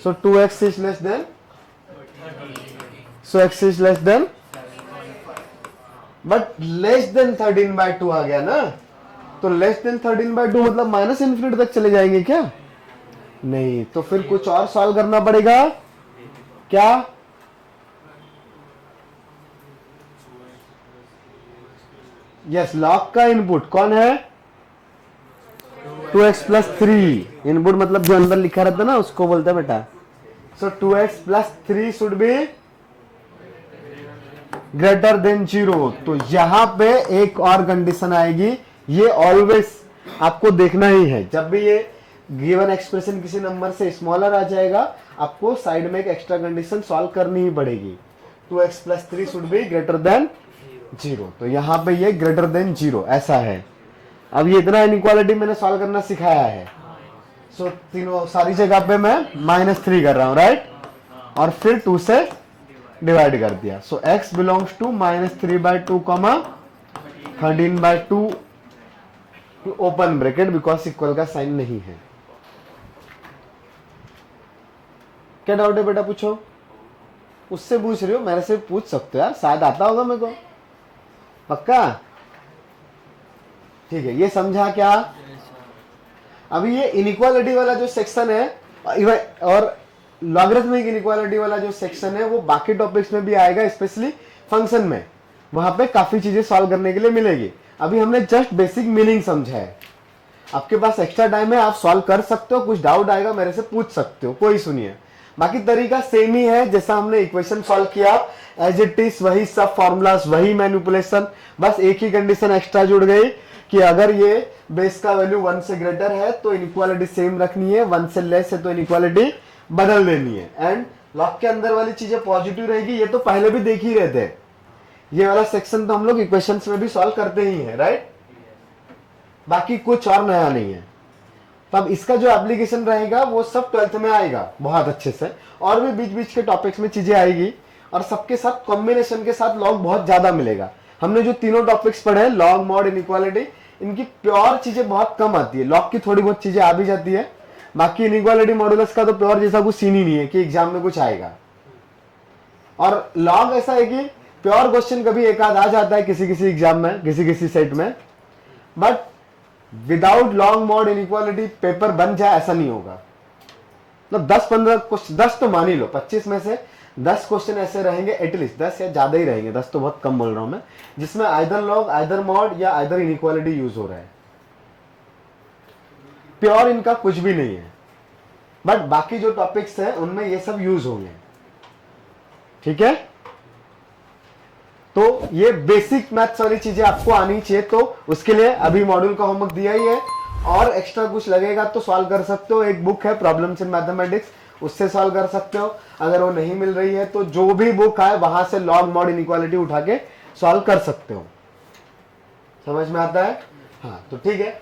so 2x is less than, so x is less than, but less than 13 by 2 आ गया ना, तो less than 13 by 2 मतलब minus infinity तक चले जाएंगे क्या? नहीं, तो फिर कुछ और सॉल्व करना पड़ेगा क्या? यस, लॉग का इनपुट कौन है? 2x plus 3 इनपुट मतलब जो अंदर लिखा रहता है ना उसको बोलते हैं बेटा. सो 2x plus 3 should be greater than 0. तो यहां पे एक और कंडीशन आएगी, ये ऑलवेज आपको देखना ही है. जब भी ये गिवन एक्सप्रेशन किसी नंबर से स्मॉलर आ जाएगा, आपको साइड में एक एक्स्ट्रा कंडीशन सॉल्व करनी ही पड़ेगी. 2x plus 3 should be greater than 0. तो यहां पे ये ग्रेटर देन 0 ऐसा है. अब ये इतना इनइक्वालिटी मैंने सॉल्व करना सिखाया है. सो तीनों सारी जगह पे मैं -3 कर रहा हूं, राइट, और फिर 2 से डिवाइड कर दिया. So x belongs to -3/2 13/2 open bracket, because equal का साइन नहीं है. क्या डाउट है बेटा? पूछो. उससे पूछ रही हो, मेरे से पूछ सकते हो यार, शायद आता होगा मेरे को. पक्का? ठीक है, ये समझा क्या? अभी ये इनइक्वालिटी वाला जो सेक्शन है और लॉगरिथमिक इनइक्वालिटी वाला जो सेक्शन है वो बाकी टॉपिक्स में भी आएगा, स्पेशली फंक्शन में. वहां पे काफी चीजें सॉल्व करने के लिए मिलेगी. अभी हमने जस्ट बेसिक मीनिंग समझा है. आपके पास एक्स्ट्रा टाइम है, आप सॉल्व कर सकते हो. कुछ डाउट आएगा मेरे से पूछ सकते हो, कोई सुनिए. बाकी तरीका सेम ही है जैसा हमने इक्वेशन सॉल्व किया, एज इट इज वही सब फॉर्मूलाज, वही मैनिपुलेशन. बस एक ही कंडीशन एक्स्ट्रा जुड़ गई कि अगर ये बेस का वैल्यू 1 से ग्रेटर है तो इनइक्वालिटी सेम रखनी है, 1 से लेस है तो इनइक्वालिटी बदल देनी है. एंड लॉग के अंदर वाली चीजें पॉजिटिव रहेगी. ये तो पहले भी देख ही रहे थे. ये वाला सेक्शन तो हम लोग इक्वेशंस में भी सॉल्व करते ही हैं, राइट. बाकी कुछ और नया नहीं है. तब इसका जो एप्लीकेशन रहेगा वो सब 12th में आएगा बहुत अच्छे से, और भी बीच बीच के टॉपिक्स में चीजें आएगी, और सबके साथ कॉम्बिनेशन के साथ लॉग बहुत ज्यादा मिलेगा. हमने जो तीनों टॉपिक्स पढ़े हैं, लॉग, मॉड, इनइक्वालिटी, इनकी प्योर चीजें बहुत कम आती है. लॉग की थोड़ी बहुत चीजें आ भी जाती है. बाकी इनइक्वालिटी, मॉडुलस का तो प्योर जैसा कुछ सीन ही नहीं है कि एग्जाम में कुछ आएगा. और लॉग ऐसा है कि प्योर क्वेश्चन कभी एक आध आ जाता है किसी किसी एग्जाम में, किसी किसी सेट में, but without long mod inequality paper बन जाए ऐसा नहीं होगा. मतलब 10-15 क्वेश्चन, 10 तो मान ही लो, 25 में से 10 क्वेश्चन ऐसे रहेंगे एटलीस्ट, 10 या ज्यादा ही रहेंगे, 10 तो बहुत कम बोल रहा हूं मैं, जिसमें आइदर लॉग, आइदर मॉड या आइदर इनइक्वालिटी यूज हो रहा है. प्योर इनका कुछ भी नहीं है, बट बाकी जो टॉपिक्स हैं उनमें ये सब यूज होंगे. ठीक है, तो ये बेसिक मैथ्स वाली चीजें आपको आनी चाहिए. तो उसके लिए अभी मॉड्यूल का होमवर्क दिया ही है, और एक्स्ट्रा कुछ लगेगा तो सॉल्व कर सकते हो. एक बुक है प्रॉब्लम्स इन मैथमेटिक्स, उससे सॉल्व कर सकते हो. अगर वो नहीं मिल रही है तो जो भी बुक है वहां से लॉग, मॉड, इनइक्वालिटी उठा के सॉल्व कर सकते हो. समझ में आता है? हाँ, तो ठीक है.